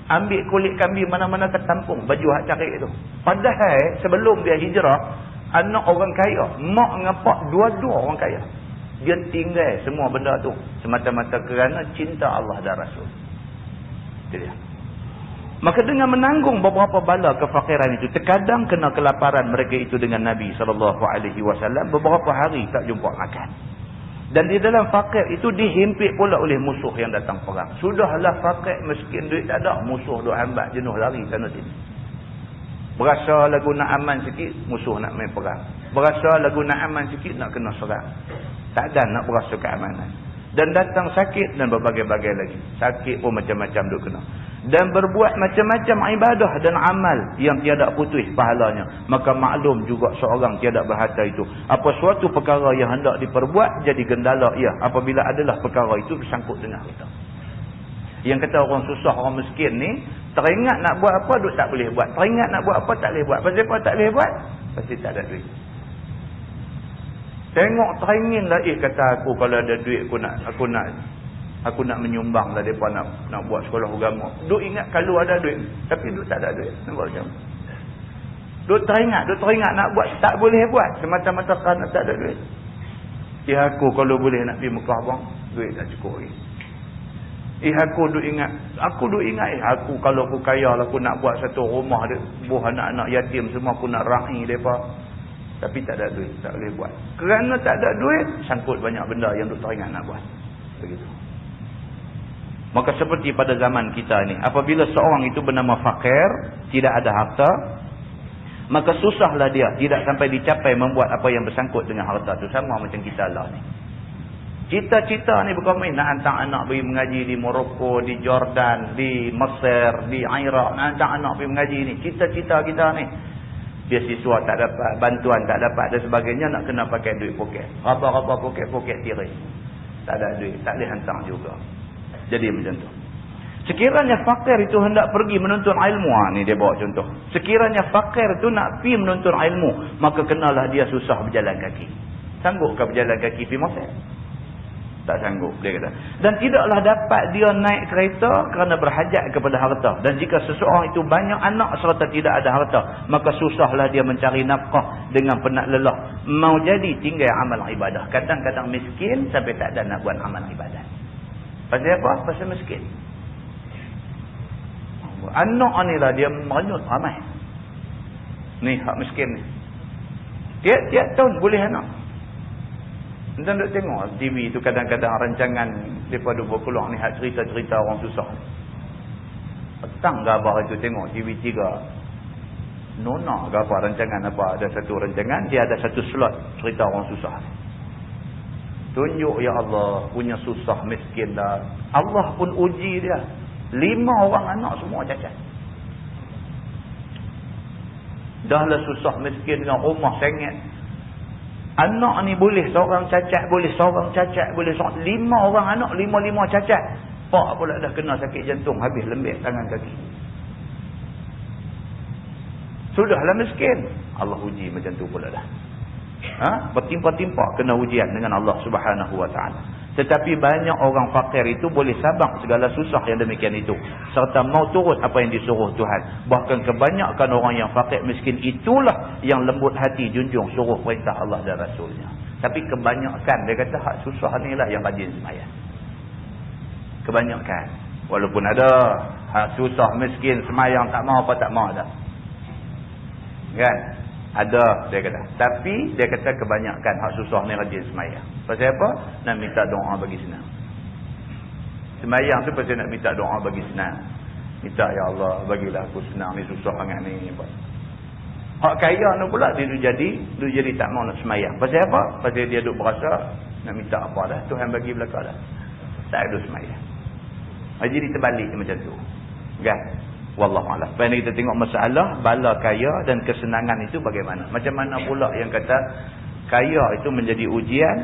Ambil kulit kambing mana-mana ke tampung baju hak cari itu. Padahal sebelum dia hijrah, anak orang kaya, mak dengan pak dua-dua orang kaya. Dia tinggal semua benda tu semata-mata kerana cinta Allah dan Rasul. Itu dia. Maka dengan menanggung beberapa bala kefakiran itu, terkadang kena kelaparan mereka itu dengan Nabi SAW, beberapa hari tak jumpa makan. Dan di dalam fakir itu dihimpit pula oleh musuh yang datang perang. Sudahlah fakir, miskin, duit tak ada, musuh duk hambat, jenuh lari sana sini. Berasa lagu nak aman sikit, musuh nak main perang. Berasa lagu nak aman sikit, nak kena serang. Tak ada nak berasa keamanan. Dan datang sakit dan berbagai-bagai lagi. Sakit pun macam-macam duk kena. Dan berbuat macam-macam ibadah dan amal yang tiada putus pahalanya. Maka maklum juga seorang tiada berharta itu. Apa suatu perkara yang hendak diperbuat jadi gendala ia apabila adalah perkara itu bersangkut dengan kita. Yang kata orang susah, orang miskin ni, teringat nak buat apa, duk tak boleh buat. Teringat nak buat apa, tak boleh buat. Pasal apa tak boleh buat? Pasti tak ada duit. Tengok teringin lah, kata aku kalau ada duit aku nak menyumbang lah mereka nak buat sekolah agama. Duk ingat kalau ada duit, tapi duk tak ada duit. Nampak macam? Duk teringat nak buat, tak boleh buat semata-mata kerana tak ada duit. Aku kalau boleh nak pergi Mekah bang, Duit tak cukup lagi. Aku duk ingat aku kalau aku kaya lah, aku nak buat satu rumah buah anak-anak yatim semua, aku nak rahi mereka. Tapi tak ada duit, tak boleh buat. Kerana tak ada duit, sangkut banyak benda yang duk teringat nak buat. Begitu. Maka seperti pada zaman kita ni, apabila seorang itu bernama fakir, tidak ada harta, maka susahlah dia tidak sampai dicapai membuat apa yang bersangkut dengan harta tu. Sama macam kita lah ni. Cita-cita ni bukan main nak hantar anak pergi mengaji di Morocco, di Jordan, di Mesir, di Iraq. Nak hantar anak pergi mengaji ni. Cita-cita kita ni. Beasiswa tak dapat, bantuan tak dapat dan sebagainya, nak kena pakai duit poket. Apa-apa poket tirai. Tak ada duit, tak boleh hantar juga. Jadi macam tu. Sekiranya fakir itu hendak pergi menuntut ilmu, ni dia bawa contoh. Sekiranya fakir itu nak pergi menuntut ilmu, maka kenalah dia susah berjalan kaki. Sanggupkah berjalan kaki pergi Mesir? Tak sanggup, dia kata. Dan tidaklah dapat dia naik kereta kerana berhajat kepada harta. Dan jika seseorang itu banyak anak serta tidak ada harta, maka susahlah dia mencari nafkah dengan penat lelah. Mau jadi tinggal amal ibadah. Kadang-kadang miskin sampai tak ada nak buat amal ibadah. Pasal apa? Pasal miskin. Anak ni lah dia merenyut ramai. Ni hak miskin ni. Tiap-tiap tahun boleh anak. Dan duk tengok TV tu kadang-kadang rancangan daripada berkeluar ni, hak cerita-cerita orang susah. Petang gabar itu tengok TV3. Nona gabar rancangan apa, ada satu rancangan dia ada satu slot cerita orang susah. Tunjuk ya Allah punya susah miskin dah. Allah pun uji dia. 5 orang anak semua cacat. Dahlah susah miskin dengan rumah sengit. Anak ni boleh seorang cacat, boleh seorang cacat, boleh seorang. 5 orang anak, 5 cacat. Pak pula dah kena sakit jantung, habis lembik tangan kaki. Sudahlah miskin. Allah uji macam tu pula dah. Bertimpa-timpa kena ujian dengan Allah Subhanahu Wa Taala. Tetapi banyak orang fakir itu boleh sabar segala susah yang demikian itu, serta mau turut apa yang disuruh Tuhan. Bahkan kebanyakan orang yang fakir miskin itulah yang lembut hati junjung suruh perintah Allah dan Rasulnya. Tapi kebanyakan dia kata hak susah ni lah yang rajin sembahyang. Kebanyakan. Walaupun ada hak susah miskin sembahyang tak mau apa tak mau dah. Kan? Ada dia kata. Tapi dia kata kebanyakan hak susah ni rajin sembahyang. Pasal apa? Nak minta doa bagi senang. Sembahyang tu pasal nak minta doa bagi senang. Minta ya Allah bagilah aku senang ni, susah sangat ni. Hak kaya ni pula dia jadi tak mau nak sembahyang. Pasal apa? Pasal dia duk berasa nak minta apa dah, Tuhan bagi belaka dah. Tak ada sembahyang. Jadi terbalik macam tu. Kan? Wallahu a'lam. Lepas ni kita tengok masalah bala kaya dan kesenangan itu bagaimana. Macam mana pula yang kata kaya itu menjadi ujian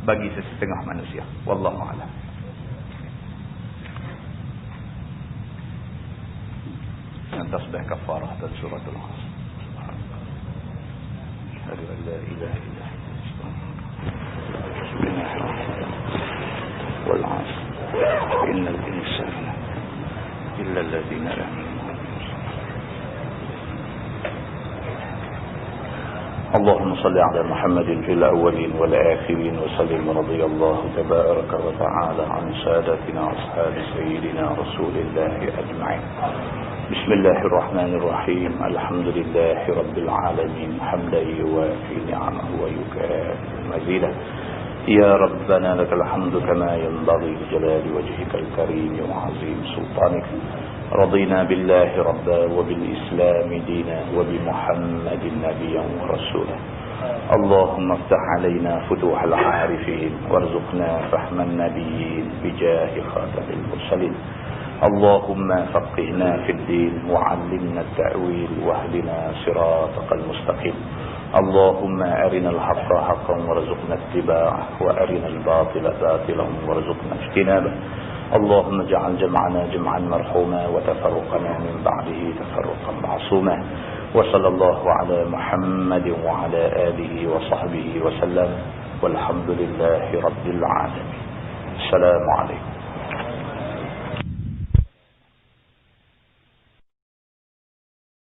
bagi sesetengah manusia. Wallahu a'lam. Dan tasbih kafarah dan suratul Asr. Asyhadu an la ilaha illa anta wal 'asr innal insana illa alladhina amanu. اللهم صل على محمد في الأولين والآخرين وسلم رضي الله تبارك وتعالى عن سادتنا أصحاب سيدنا رسول الله أجمعين. بسم الله الرحمن الرحيم. الحمد لله رب العالمين حمدا يوافي نعمه ويكافئ مزيدا. يا ربنا لك الحمد كما ينبغي لجلال وجهك الكريم وعظيم سلطانك. رضينا بالله ربا وبالإسلام دينا وبمحمد نبيا ورسولا. اللهم افتح علينا فتوح العارفين وارزقنا فهم النبيين بجاه خاتم المرسلين. اللهم فقهنا في الدين وعلمنا التأويل واهدنا صراطك المستقيم. اللهم أرنا الحق حقا وارزقنا اتباعه وأرنا الباطل باطلا وارزقنا اجتنابه. اللهم اجعل جمعنا جمعا مرحوما وتفرقنا من بعده تفرقا معصوما. وصلى الله على محمد وعلى آله وصحبه وسلم والحمد لله رب العالمين. السلام عليكم.